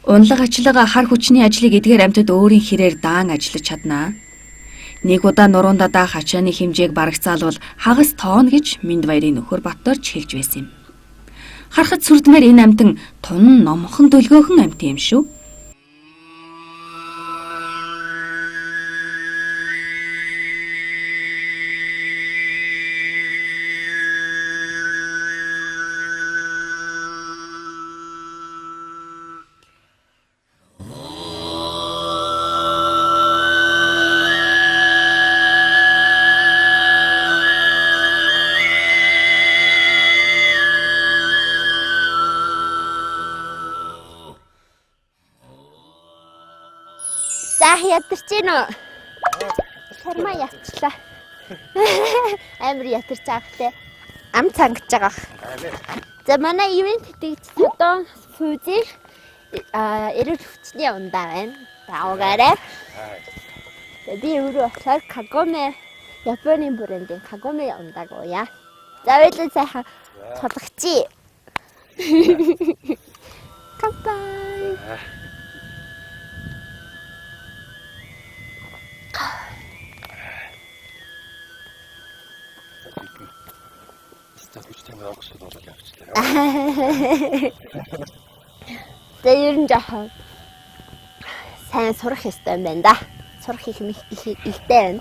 Унлаг ажиллага хар хүчний ажлыг эдгээр амьтад өөрийн хэрээр даан ажиллаж чаднаа. Нэг удаа нуруундаа даах ачааны хэмжээг барагцаалвал хагас тоон гэж Минд баярын нөхөр Баттарч хэлж байсан юм. Харахад сүрдмээр энэ амьтан тун номхон дөлгөөхөн амьт юм шүү. За ядарч гин үү? Шарма ятчлаа. Амар ятарч байгаа те. Ам цангаж байгаа. За манай ивент хийгдэж одоо фүзэр эрүүл хүчний ундаа байна. Даавгаарай. Би өөрөө болохоор Кагоме Японы брендийн Кагоме ундааг ууя. За баярлалаа сайхан цолгочих. Кампай. За ер нь жоохон сайн сурах ёстой юм байна да. Сурах их ихтэй байна.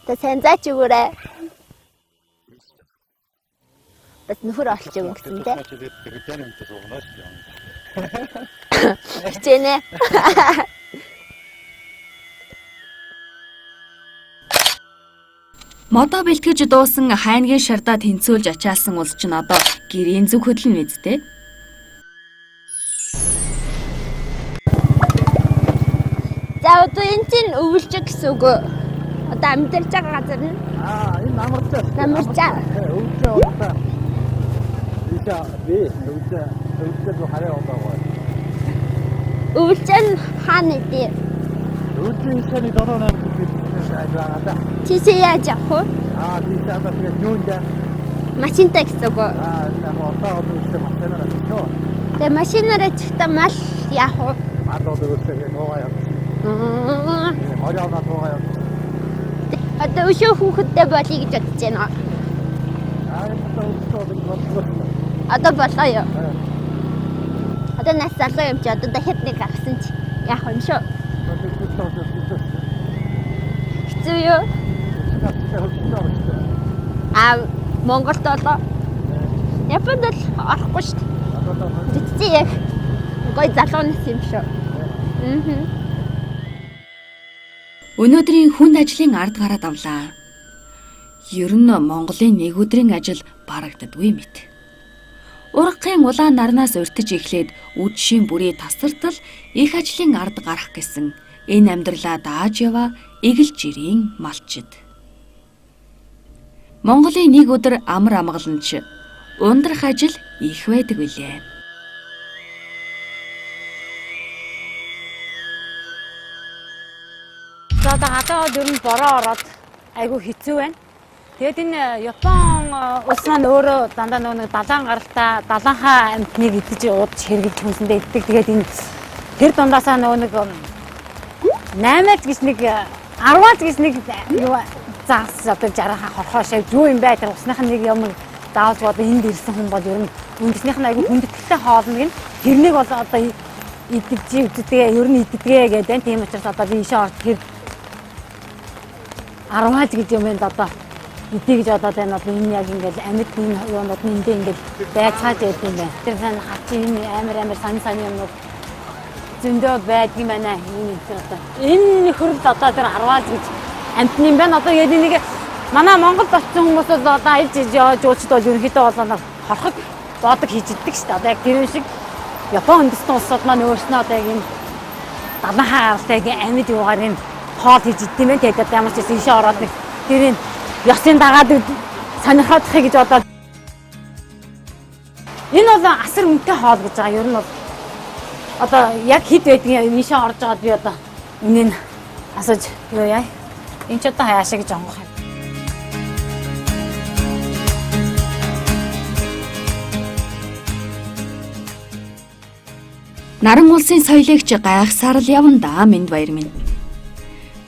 За сайн заач өгөөрэй. Бас нөхөр олч өгөн гэсэн дээ. Хичээнэ. Модо бэлтгэж дуусан хайнгийн шардаа тэнцүүлж ачаалсан улс чинь одоо гэрийн зүг хөдлөн мэдтэй. За одоо энэ чинь өвөлжөг гэсэн үг. Одоо амьдарч байгаа газар нь. Энэ намарчаа. Намарчаа. Өвчөө удаа. Өвчөө хараа удаа. Өвөлжөө нь хаана идэв? Өвчөө ишэний дөрөв нам ажлаа. Чисээ яаж явах вэ? Тийм тэгээд юунд машинтай гэсэн үг. яг одоо үстэй машинаараа чөө. Тэгээ машинаараа чихта мал яах вэ? Мал өстэй нуугаа яв. Оройноо нуугаа яв. Одоо өшөө хүүхэдтэй болъё гэж бодож байна. Одоо болоо юу? Одоо нас залуу юм чи одоо дахиад нэг гарсан чи яах юм шүү? Хэцүү юу? Монголд болоо. Японд л орохгүй шүү дээ. Тэцээ яг гой залуу нас юм шүү. Өнөөдрийн хүнд ажлын ард гараад авлаа. Ер нь Монголын нэг өдрийн ажил барагддаггүй мэт. Ургахын улаан нарнаас уртж эхлээд үдшийн бүрий тасартал их ажлын ард гарах гэсэн энэ амьдралаа дааж яваа эгэл жирийн малчид. Монголын нэг өдөр амар амгаланч ундрах ажил их байдаг билээ. За гадаад ер нь бороо ороод айгүй хэцүү байна. Тэгээд энэ Япон улс маань өөрөө дандаа нэг далайн гаралтай далаанхаа амтныг идэж уудаж хэрглэж хүнсэндээ иддэг. Тэгээд энэ тэр дундаасаа нэг 8-аад гэж нэг 10-аад гэж нэг юу заас одоо жарахаа хорхоо шав юу юм бай тэр усных нэг юм заавал одоо энд ирсэн хүн бол ер нь үндэснийх нь айгүй хүндэтгэлтэй хоолно гин тэрнийг бол одоо идэж үздэг ер нь иддгээ гэдэг байна. Тийм учраас одоо би ийшээ орж тэр 10-аад гэж юм байна одоо идэ гэж одоо тань одоо энэ яг ингээд амьд энэ юунууд энд ингээд байцааж байдаг юм байна. Тэр сан хачи энэ амар сан юмнууд зөндөө байдаг юм байна. Энэ нөхөрл одоо тэр 10-аад гэж амтны юм байна. Одоо яг нэг манай Монголд очсон хүмүүс бол одоо айлж жуулчд бол ерөнхийдөө бол нэг хорхог боодог хийж иддэг шүү дээ. Одоо яг тэр шиг Япон үндэстэн улсууд маань өөрснөө одоо яг энэ далаанхаа гаралтай амьд юугаар энэ хоол хийж идэх юм байна. Тэгээд ямар ч гэсэн ийшээ ороод нэг тэрийн ёсын дагаад сонирхоодохыг гэж одоо энэ бол асар үнэтэй хоол гэж байгаа. Ер нь бол одоо яг хэд байдгийг ийшээ орж байгаад би одоо үнийг асууж юу яа. Энд ч одоо хаяашаа гэж онгох юм. Наран улсын соёлыгч гайхсаар л явна да минь баяр минь.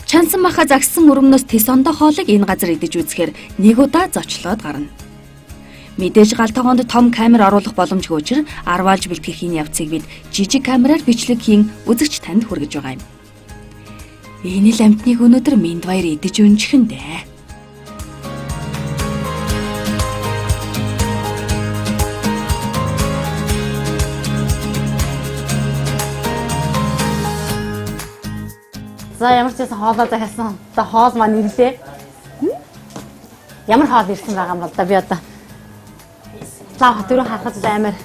Чансан маха загссан өрөмнөөс тис ондоо хоолыг энэ газар идэж үзэхээр нэг удаа зочлоод гарна. Мэдээж гал тогоонд том камер оруулах боломжгүй учраас арваалж бэлтгэх энэ явцыг бид жижиг камераар бичлэг хийн үзэгч танд хүргэж байгаа юм. Энэ л амтныг өнөөдөр минь баяр идэж өнжих нь дээ. За ямар ч байсан хоолоо захиалсан. Одоо хоол маань ирлээ. Ямар хоол ирсэн байгаа юм бол да би одоо заа түрүү харахад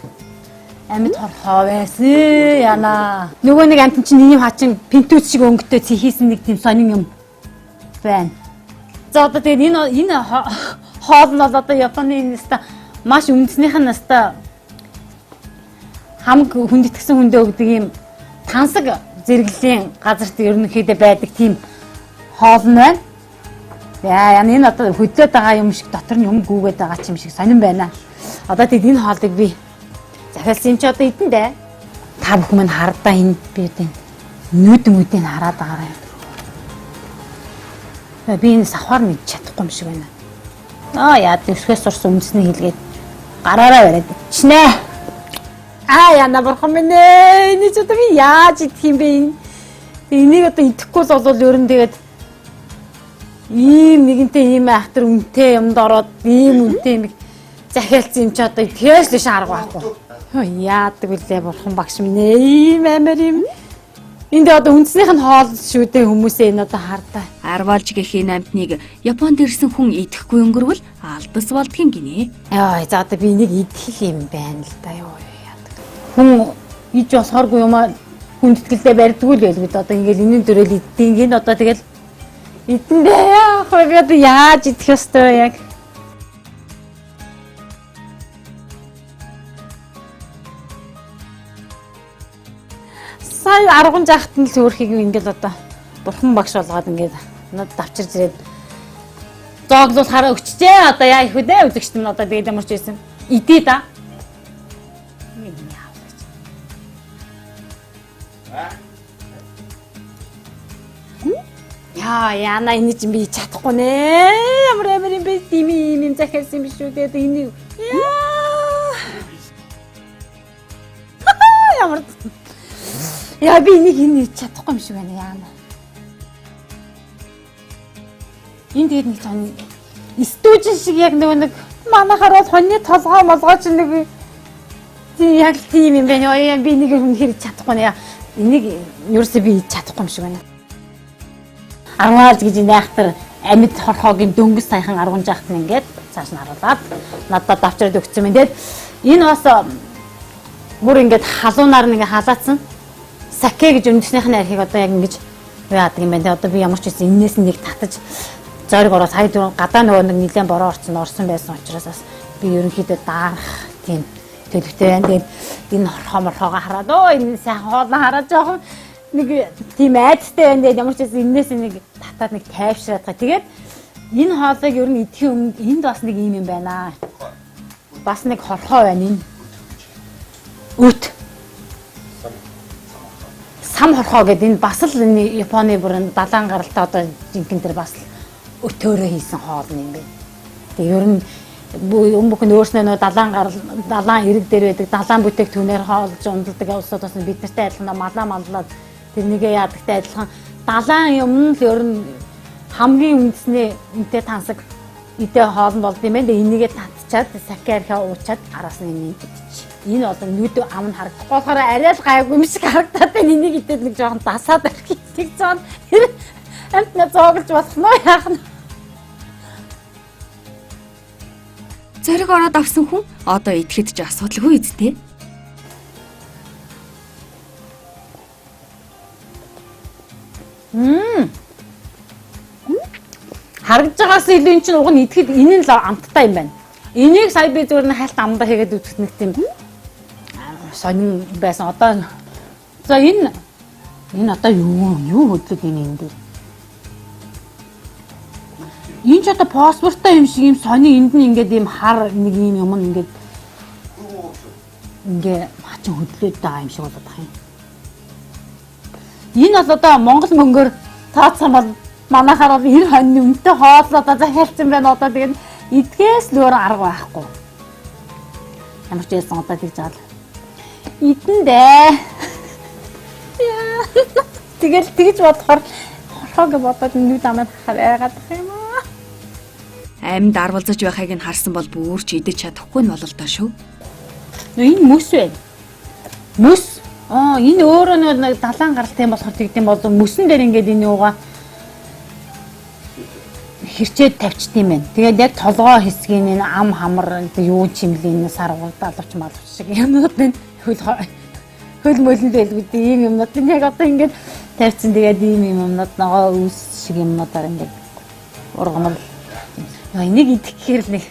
амьд хорхоо байсан яна. Нөгөө нэг амтэн чинь ийм хачин пинтүүс шиг өнгөтэй хийсэн нэг тийм сонин юм байна. За одоо тэгээд энэ хоол нь одоо Японы нэстэ маш үндэснийх нь нэстэ хамаг хүндэтгэсэн хүндээ өгдөг юм тансаг зэрэглэлийн газарт ерөнхийдөө байдаг тийм хоол нь байна. Яа энэ одоо хөдлөөд байгаа юм шиг дотор нь юм гүүгээд байгаа юм шиг сонирн байна. Одоо тэгээд энэ хоолыг би захиалсан юм чи одоо идэн дээ. Та бүхэн мань хардаа энэ би одоо нүдэн хараад байгаа юм. Би энэ савхаар мэдчих чадахгүй юм шиг байна. Яа дэвсгээс сурсан үндэсний хэлгээд гараараа бариад ичнэ. Яна бурхан минь ээ. Энэ ч одоо би яаж идэх юм бэ? Энийг одоо идэхгүй бол ер нь тэгээд ийм нэгэнтэй ийм ахтар үнэтэй юмд ороод ийм үнэтэй юм захиалсан юм чи одоо идэхээс л шаарга байхгүй. Яадаг үлээ бурхан багш минь ээ. Ийм амар юм. Энд одоо үндснийх нь хоол шүү дээ хүмүүсээ энэ одоо хардаа. Арваалж гэх энэ амтныг Японд ирсэн хүн идэхгүй өнгөрвөл алдас болдгийн гинэ. За одоо би энийг идэх юм байна л да ёо. Хүн иж болохооргүй юм аа хүндэтгэлдээ барьдгүй л байл бид одоо ингээл энийн дөрөөл иддэг энэ одоо тэгэл идэндээ яах вэ би одоо яаж идэх ёстой яг сая 10 жахт нь л өөрхийг ингээл одоо бурхан багш болгоод ингээд надад давчирж ирээд зооглуулахаараа өгчжээ одоо яа их үдэ үзэгчт нь одоо тэгээд ямар ч байсан идээ да. Яна энэ чинь би чадахгүй нэ. Ямар юм бэ? Дими захиалсан юм шүү дээ. Энэ ямар яа би энэ чадахгүй юм шиг байна яана. Энэ тэгээд нэг цон стүүжин шиг яг нэг манахаар бол хоньны толгой молгооч нэг яг тийм юм байна. Би нэг үнэхээр чадахгүй нэ. Энийг ерөөсөө би чадахгүй юм шиг байна. Арваалж гэж найхтар амьд хорхоогийн дөнгөс саяхан 10 жахт нь ингээд цааш нь харуулаад надад давчраад өгсөн юм. Тэгээд энэ бас бүр ингээд халуунаар нэг халаацсан саке гэж үндэснийх нь архийг одоо яг ингэж яадаг юм байна. Одоо би ямар ч байсан энээс нэг татаж зориг ороод сая дөрөв гадаа нөгөө нэг нилээн бороо орсон байсан учраас бас би ерөнхийдөө даарах тийм төлөвтэй байна. Тэгээд энэ хорхооморхоогоо хараад энэ сайхан хоолоо хараад жоохон нэг тийм айдтай байна. Ямар ч байсан энээс нэг татаад нэг тайвшраад байгаа. Тэгээд энэ хоолыг ер нь идэхийн өмнө энд бас нэг юм байна. Бас нэг хорхоо байна энэ. Үт. Сам хорхоо гэдэг энэ бас л энэ Японы бүрэн далайн гаралтай одоо жинхэнэ дээр бас өтөөрөө хийсэн хоол юм бэ. Тэгээд ер нь өмбөкн өөрснөө далайн ирэг дээр байдаг далайн бүтээгдэхүүнээр хоолж ундалдаг улсууд бас бид нартай адилхан малаа маллаад тэрнийгээ яадагтай адилхан далайн юм л ер нь хамгийн үндэсний үнэтэй тансаг идэ хоолн болд юм байна. Энийгээ татчаад сакиархаа уучаад араас нь энийг идчих. Энэ одоо нүд ам нь харагдахгүй болохоор арай л гайгүй юм шиг харагдаад байна. Энийг идээд нэг жоохон дасаад арих гэж зоон. Амт на зооглож болох нь яах нь. Зориг ороод авсан хүн одоо идэхэд ч асуудалгүй үсттэй. Харагдж байгаас илүү эн чинь уг нь идэхэд энэ нь л амттай юм байна. Энийг сая би зүгээр нь хайлт амдаа хийгээд үзэх нэг тийм сонин байсан. Одоо за энэ одоо юу хөдлөг энэ дээр. Энэ ч одоо паспорттой юм шиг юм сони энд нь ингээд ийм хар нэг ийм юм ингээд хачин хөдлөөд байгаа юм шиг болоод байгаа юм. Энэ бол одоо Монгол мөнгөөр таацсан бол манайхаар бол 90 хоньны үнэтэй хоол одоо захиалсан байна. Одоо тэгээд эдгээс л өөр арга байхгүй. Ямар ч байсан одоо тэгж байгаа. Идэндээ. Яа. Тэгэл тэгж бодохоор хорхоог бодоод нүд амаа хараад байгаа юм аа. Амьд арвалзаж байхыг нь харсан бол бүр ч идэж чадахгүй нь болол доо шүү. Энэ мөс вэ? Мөс. Энэ өөрөө нэг далайн гаралтай юм болохоор тэгдэм бол мөсөн дээр ингээд энэ юугаа хэрчээд тавьчт юм байна. Тэгээд яг толгоо хэсгийн энэ ам хамар юу чимлийн саргууд алууч малууч шиг юмнууд байна. Хөл мөлөнд байлгүй ийм юмнууд яг одоо ингээд тавьчихсан. Тэгээд ийм юмнууд ногоо үс шиг юмнуудаар ингээд ургамал. Энийг идэх гэхээр л нэг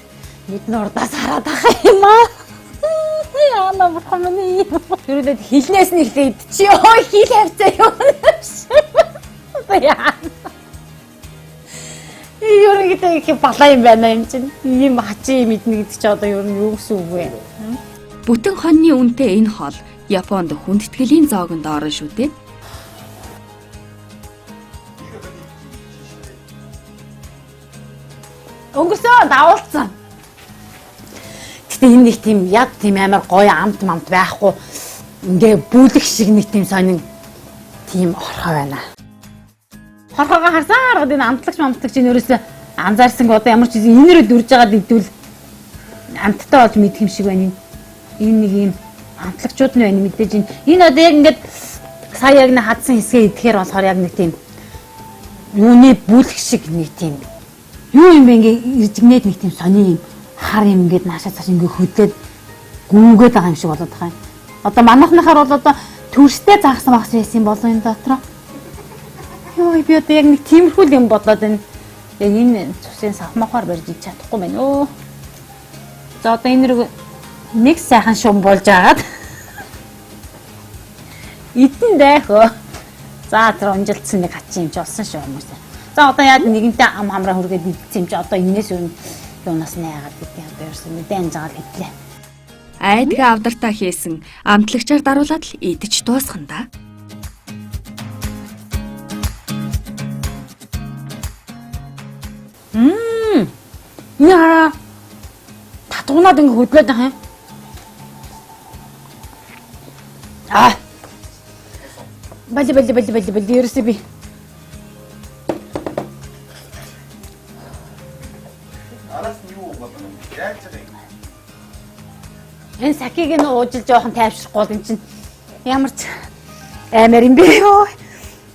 мэднэ урдаас хараад байгаа юм аа. Яна бурхамны. Тэрүүлээд хилнээс нь ихлээ идчихё. Хил хавцаа юм. Яа. Ерөнхийдөө их балаа юм байна юм чинь. Ийм хачи мэднэ гэдэг чи одоо ер нь юу гэсэн үг вэ? Бүтэн хоньны үнэтэй энэ хоол Японд хүндэтгэлийн зоогонд орно шүү дээ. Өнгөрсөн давуулсан. Гэтэ энэ нэг тийм яг тийм амар гоё амт мамт байхгүй. Ингээ бүлэг шиг нэг тийм сонин тийм орхоо байна. Хорхоогоо харсаар энэ амтлагч мамтлагч энэ ерөөсөө анзаарсан одоо ямар ч юм инээрээ дүрж байгаад идвэл амттай болж мэдэх юм шиг байна. Энэ нэг юм амтлагчуд нь байна мэдээж энэ одоо яг ингээд сая яг нэг хадсан хэсгээ идэхээр болохоор яг нэг тийм юуны бүлэг шиг нэг тийм юу юм бэ ингээ иржигнээд нэг тийм сони юм хар юм ингээд наашаа цааш ингээ хөдлөөд гүнгээд байгаа юм шиг болоод байгаа юм. Одоо манайхнахаар бол одоо төрстэй заахсан багс байсан болоо энэ дотроо. Йоо би одоо яг нэг тиймэрхүү юм бодлоод байна. Яг энэ цусын савмахаар барьж ич чадахгүй байна өө. За одоо энэ нэг сайхан шум болж агаад идэн дайхөө. За тэр унжилтсан нэг хачин юм чи олсон шүү хүмүүс. За одоо яг нэгэнтээ ам хамраа хүргээд идсэн юм чи одоо энэс юунаас наяагаад гэдэг юм байсан мэдэн жаал хэдлээ. Айдгаа авдартаа хийсэн амтлагчаар даруулаад л идэж дуусгана да. Яа. Татгунаад ингэ хөдлөөд байгаа юм. Бали ерөөсөө би. Энэ сакиг нь уужилж жоохон тайвшрахгүй бол эн чинь ямар ч аймаар юм бэ ёо.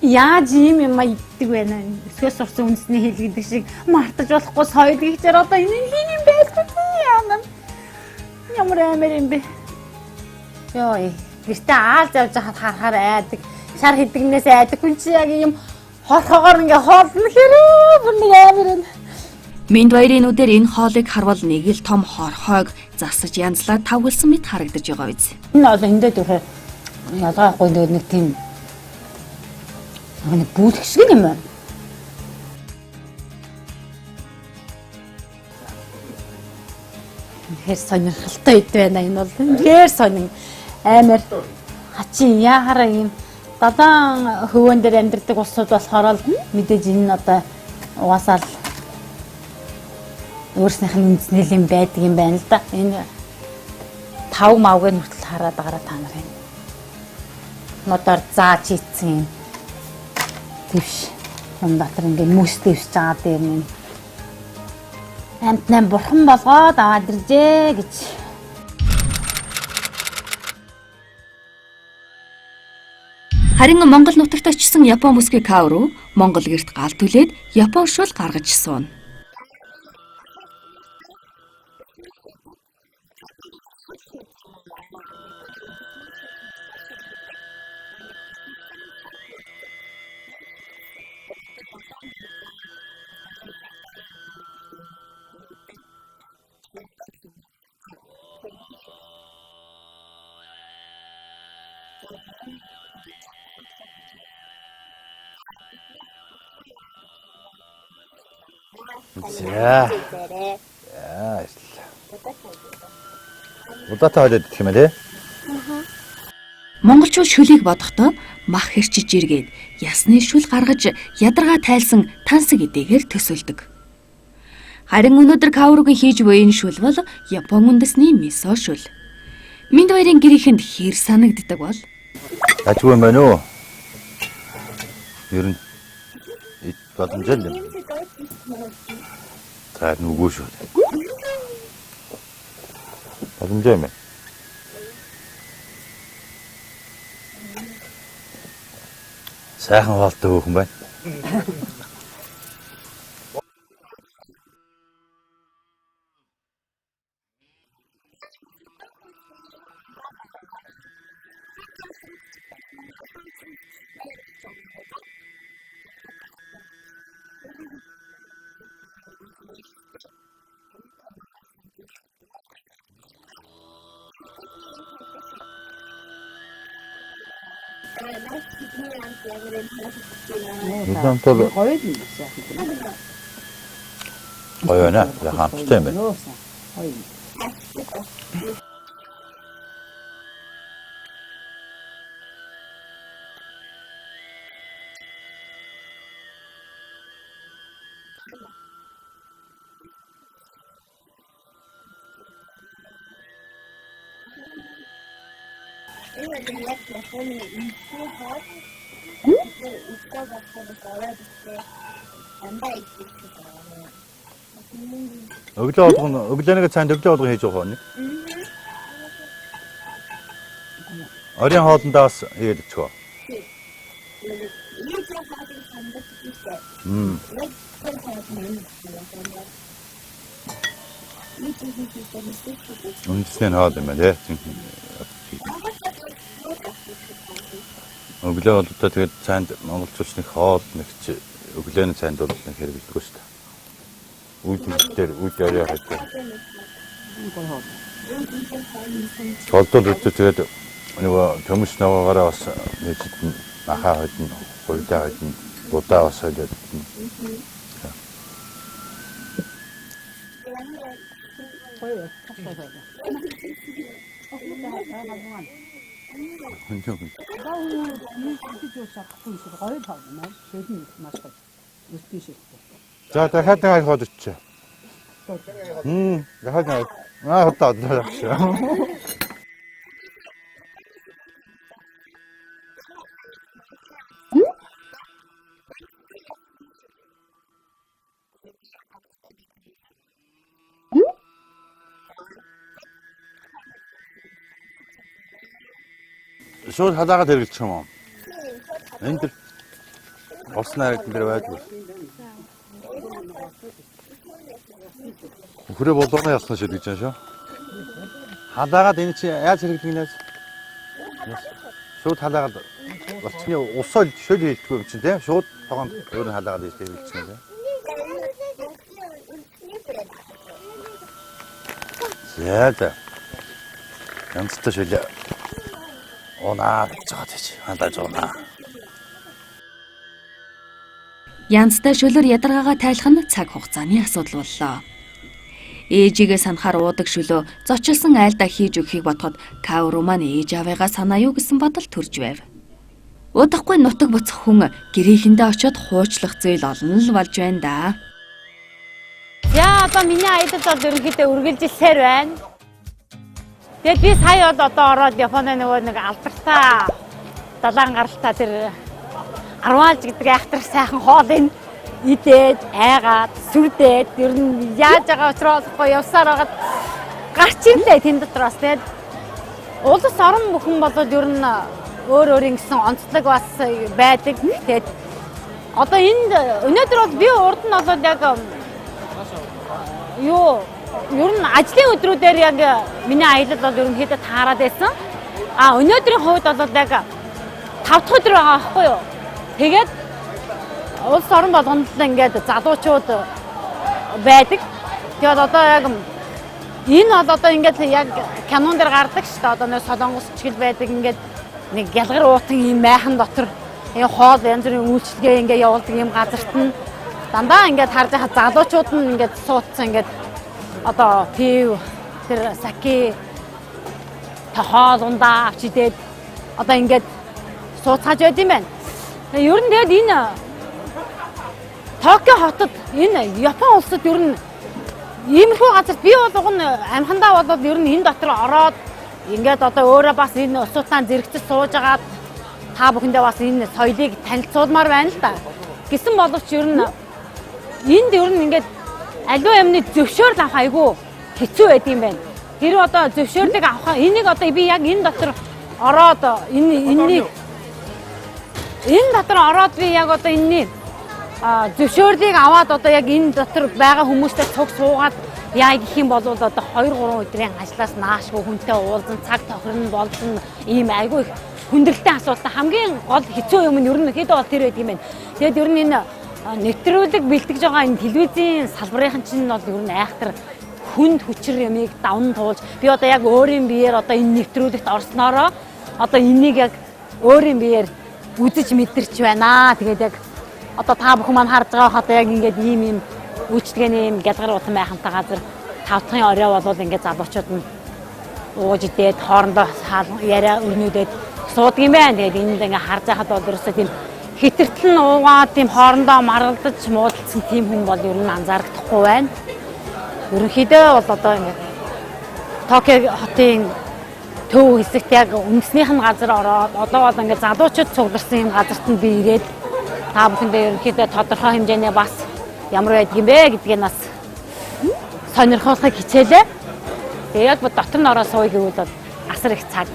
Яаж юм иддэг вэ нэ? Өсгөөс сурсан үндэсний хэл гэдэг шиг мартаж болохгүй соёл гэхчээр одоо энэ хин юм байлгүй ямар аймаар юм бэ? Ёо. Гэртээ аал завж хахад харахаар айдаг. Шар хэдгнээс айдаг хүн чи яг юм хорхоогоор ингээ хоолно хэрэг бүр нэг аймаар байна. Минд баярын нүдээр энэ хоолыг харвал нэг л том хорхойг засаж янзлаад тавгалсан мэт харагдаж байгаа биз. Энэ бол эндээ төрхөө ялгаагүй нэг тийм нэг бүлэг шиг юм байна. Хэр сонирхолтой ид байна энэ бол. Хэр сонин аймаар хачин яхаараа юм далайн хөвөн дээр амьдардаг улсууд болохоор л мэдээж энэ одоо угаасаа л өөрснийх нь үндэсний юм байдаг юм байна л да. Энэ тав мавг нь хүртэл хараад байгаа та нар юм. Мотор зааж ийцсэн юм. Тэвш. Юм дотор ингээ мөс дэвсэж байгаа дээр нь амтнаа бурхан болгоод аваад иржээ гэж. Харин Монгол нутагт очсон Япон мөсгийн кав руу Монгол гэрт гал түлээд Япон шул гаргаж сууна. За. Яа. Удаатай хойд идэх юм ээ. Монголчууд шөлийг бодохдоо мах хэрчиж иргээд ясны шүл гаргаж ядаргаа тайлсан тансаг эдээгээр төсөлдөг. Харин өнөөдөр кавругийн хийж буй энэ шүл бол Япон үндэсний мисо шүл. Минд хоёрын гэрийнхэнд хэр санагддаг бол? Ажгүй мэн үү? Ер нь боломжтой юм. За нүгөө шүү. Боломжтой юм. Сайхан хоолтой хөөхөн байна. Удаантал гоё нэ хамттай юм байна. Өглөөний цаанд өглөө болгоо хийж байгаа нь. Оройн хоолндоо бас хийгээд өчгөө. Үндэсний хоол юм байна тий. Өглөө бол одоо тэгээд цаанд монголчуудны хоол нэг чи өглөөний цаанд бол нэг хэрэглэдэг шүү дээ. Үүдээр үүдээр хайдаг. Холдол үүдээ тэгээд нөгөө төмөс наваагаараа бас нэг нахаа hodin, гойдаа hodin, удаа бас hodin. За дахиад нэг хол өчөө. Дахиад нэг. Хатаа. Шууд хадаагаад хэрэглэж юм уу? Энд дэр оснаар энэ дэр байдаг. Хүрээ болгоно ясна шид гэж байна шүү. Хадаагаад энэ чи яаж хэрэглэх юм бэ? Шууд хадаагаад болчихны усаа шөл хийхгүй юм чи тийм шууд тогонд өөр нь хадаагаад хэрэглэж юм тийм. Яа. Янзтай шөл Онаа жаач хандаж онаа. Янзтай шөлөөр ядаргаагаа тайлах нь цаг хугацааны асуудал боллоо. Ээжигээ санахаар уудаг шөлөө зочилсон айлдаа хийж өгөхийг бодоход Кауру маань ээж аваагаа санаа юу гэсэн бодол төрж байв. Удахгүй нутаг буцах хүн гэрээхэндээ очиод хуучлах зээл олон л болж байна да. Яа одоо миний аялал бол ерөнхийдөө үргэлжилсээр байна. Тэгээд би сая одоо ороод Японы нэг алдартай далайн гаралтай тэр 10 гэдэг айхтар сайхан хоолыг идээд айгаад сүрдээд ер нь яаж байгаа учраас явсаар байгаад гарч ирлээ тэнд дотроос. Тэгээд улс орон бүхэн болоод ер нь өөр гэсэн онцлог бас байдаг. Тэгээд одоо энд өнөөдөр бол би урд нь болоод яг ер нь ажлын өдрүүдээр яг миний аялал бол ерөнхийдөө таарад байсан. Өнөөдрийн хувьд бол яг 5 дахь өдөр байгаа байхгүй юу? Тэгээд улс орон болгонд л ингээд залуучууд байдаг. Тэгээд одоо яг энэ бол одоо ингээд яг кинон дээр гардаг шүү дээ. Одоо нэг солонгос чигэл байдаг ингээд нэг гялгар уутан ийм майхан дотор энэ хоол янз бүрийн үйлчлэгээ ингээд явуулдаг ийм газарт нь дандаа ингээд харж байгаа залуучууд нь ингээд суудсан ингээд одоо пив тэр саки тахал ундаа авч идээд одоо ингээд сууцгааж байд юм байна. Ер нь тэгээд энэ Токио хотод энэ Япон улсад ер нь иймэрхүү газарт би бол уг нь амхандаа болоод ер нь энэ дотор ороод ингээд одоо өөрөө бас энэ усуутаан зэрэгцэж сууж агаад та бүхэндээ бас энэ соёлыг танилцуулмаар байна л да. Гэсэн боловч ер нь энд ер нь ингээд аливаа юмны зөвшөөрөл авах айгүй хэцүү байд юм байна. Тэр одоо зөвшөөрлийг авах энийг одоо би яг энэ дотор ороод энэ дотор ороод би яг одоо энэний зөвшөөрлийг аваад одоо яг энэ дотор байгаа хүмүүстэй цуг суугаад яа гэх юм бол одоо 2-3 өдрийн ажлаас наашгүй хүнтэй уулзсан цаг тохирно болсон ийм айгүй их хүндрэлтэй асуудал хамгийн гол хэцүү юм нь ер нь хэд бол тэр байд юм байна. Тэгэд ер нь энэ нэвтрүүлэг бэлтгэж байгаа энэ телевизийн салбарын чинь бол ер нь айхтар хүнд хүчээр ямиг давн туулж би одоо яг өөрийн биеэр одоо энэ нэвтрүүлэгт орсноороо одоо энийг яг өөрийн биеэр үзэж мэдэрч байна. Тэгээд яг одоо та бүхэн маань харж байгаа одоо яг ингээд ийм үйлчлэгээний ийм гялгар утан байхантай газар 5 дахь орой болвол ингээд залуучууд нь ууж идээд хоорондоо яриа өрнөдөд суудаг юм байна. Тэгээд энд ингээд харж байхад бол ерөөсөө тийм хэтэртэл нь уугаад тийм хоорондоо маргалдаж муудалцсан тийм хүн бол ер нь анзаарахгүй байна. Ерөнхийдөө бол одоо ингээд Токио хотын төв хэсэгт яг үндэснийх нь газар ороод одоо бол ингээд залуучууд цугларсан юм газарт нь би ирээд та бүхэндээ ерөнхийдөө тодорхой хэмжээний бас ямар байдаг юм бэ гэдгийг бас сонирхолтой хичээлээ. Тэгээ яг дотор нь ороо сууя гэвэл бол асар их цаг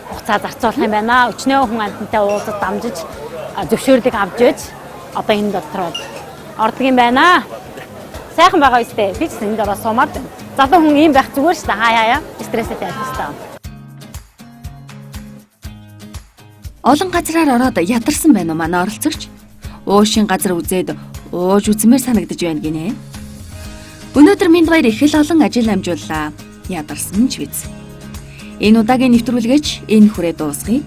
хугацаа зарцуулах юм байна. Өчнөө хүн амьтантай уулзаж дамжиж зөвшөөрлийг авч ээж одоо энэ дотор ордог юм байна. Сайхан байгаа үстэй. Би ч энд ороо суумаад байна. Залуу хүн ийм байх зүгээр шүү дээ. Хаяа стресстэй байх хэрэгтэй. Олон газраар ороод ядарсан байна уу манай оролцогч? Уушин газар үзээд ууж үзмээр санагдаж байна гинэ. Өнөөдөр минь баяр их л олон ажил амжууллаа. Ядарсан ч биз. Энэ удаагийн нэвтрүүлгэж энэ хүрээ дуусгая.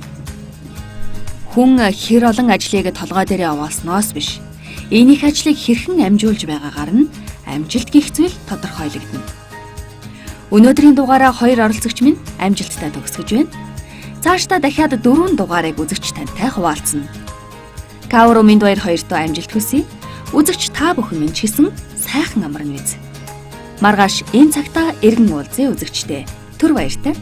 Хүн хэр олон ажлыг толгой дээрээ овоосноос биш. Энэ их ажлыг хэрхэн амжуулж байгаагаар нь амжилт гэх зүйл тодорхойлогдно. Өнөөдрийн дугаараа 2 оролцогч минь амжилттай төгсгөж байна. Цаашдаа дахиад 4 дугаарыг үзэгч тантай хуваалцна. Каоро минь баяр хоёртоо амжилт хүсье. Үзэгч та бүхэн минь ч гэсэн сайхан амарна биз. Маргааш энэ цагтаа эргэн уулзъя үзэгчтэй. Түр баяртай.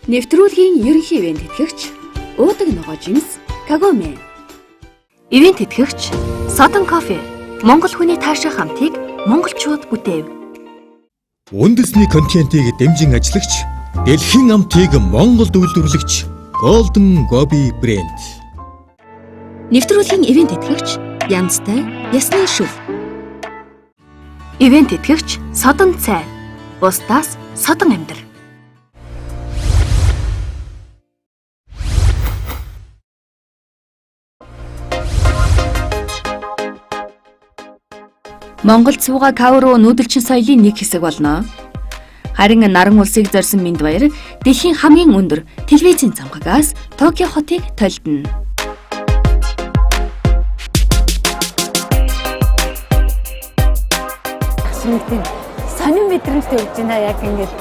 Нэвтрүүлгийн ерөнхий ивент тэтгэгч уудаг ногоо жимс Кагоме. Ивент тэтгэгч Содон кофе. Монгол хүний таашаа хамтыг монголчууд бүтээв. Үндэсний контентийг дэмжин ажиллагч, дэлхийн амтыг Монголд үйлдвэрлэгч Golden Gobi брэнд. Нэвтрүүлгийн ивент тэтгэгч Янзтай Ясны шүв. Ивент тэтгэгч Содон цай. Бусдаас Содон амьдар. Монголд сууга Каоро нүүдэлчин соёлын нэг хэсэг болно. Харин наран улсыг зорьсон минь баяр дэлхийн хамгийн өндөр телевизийн цамхагаас Токио хотыг толдно. Сонин мэдрэмжтэй өгч байна яг ингээд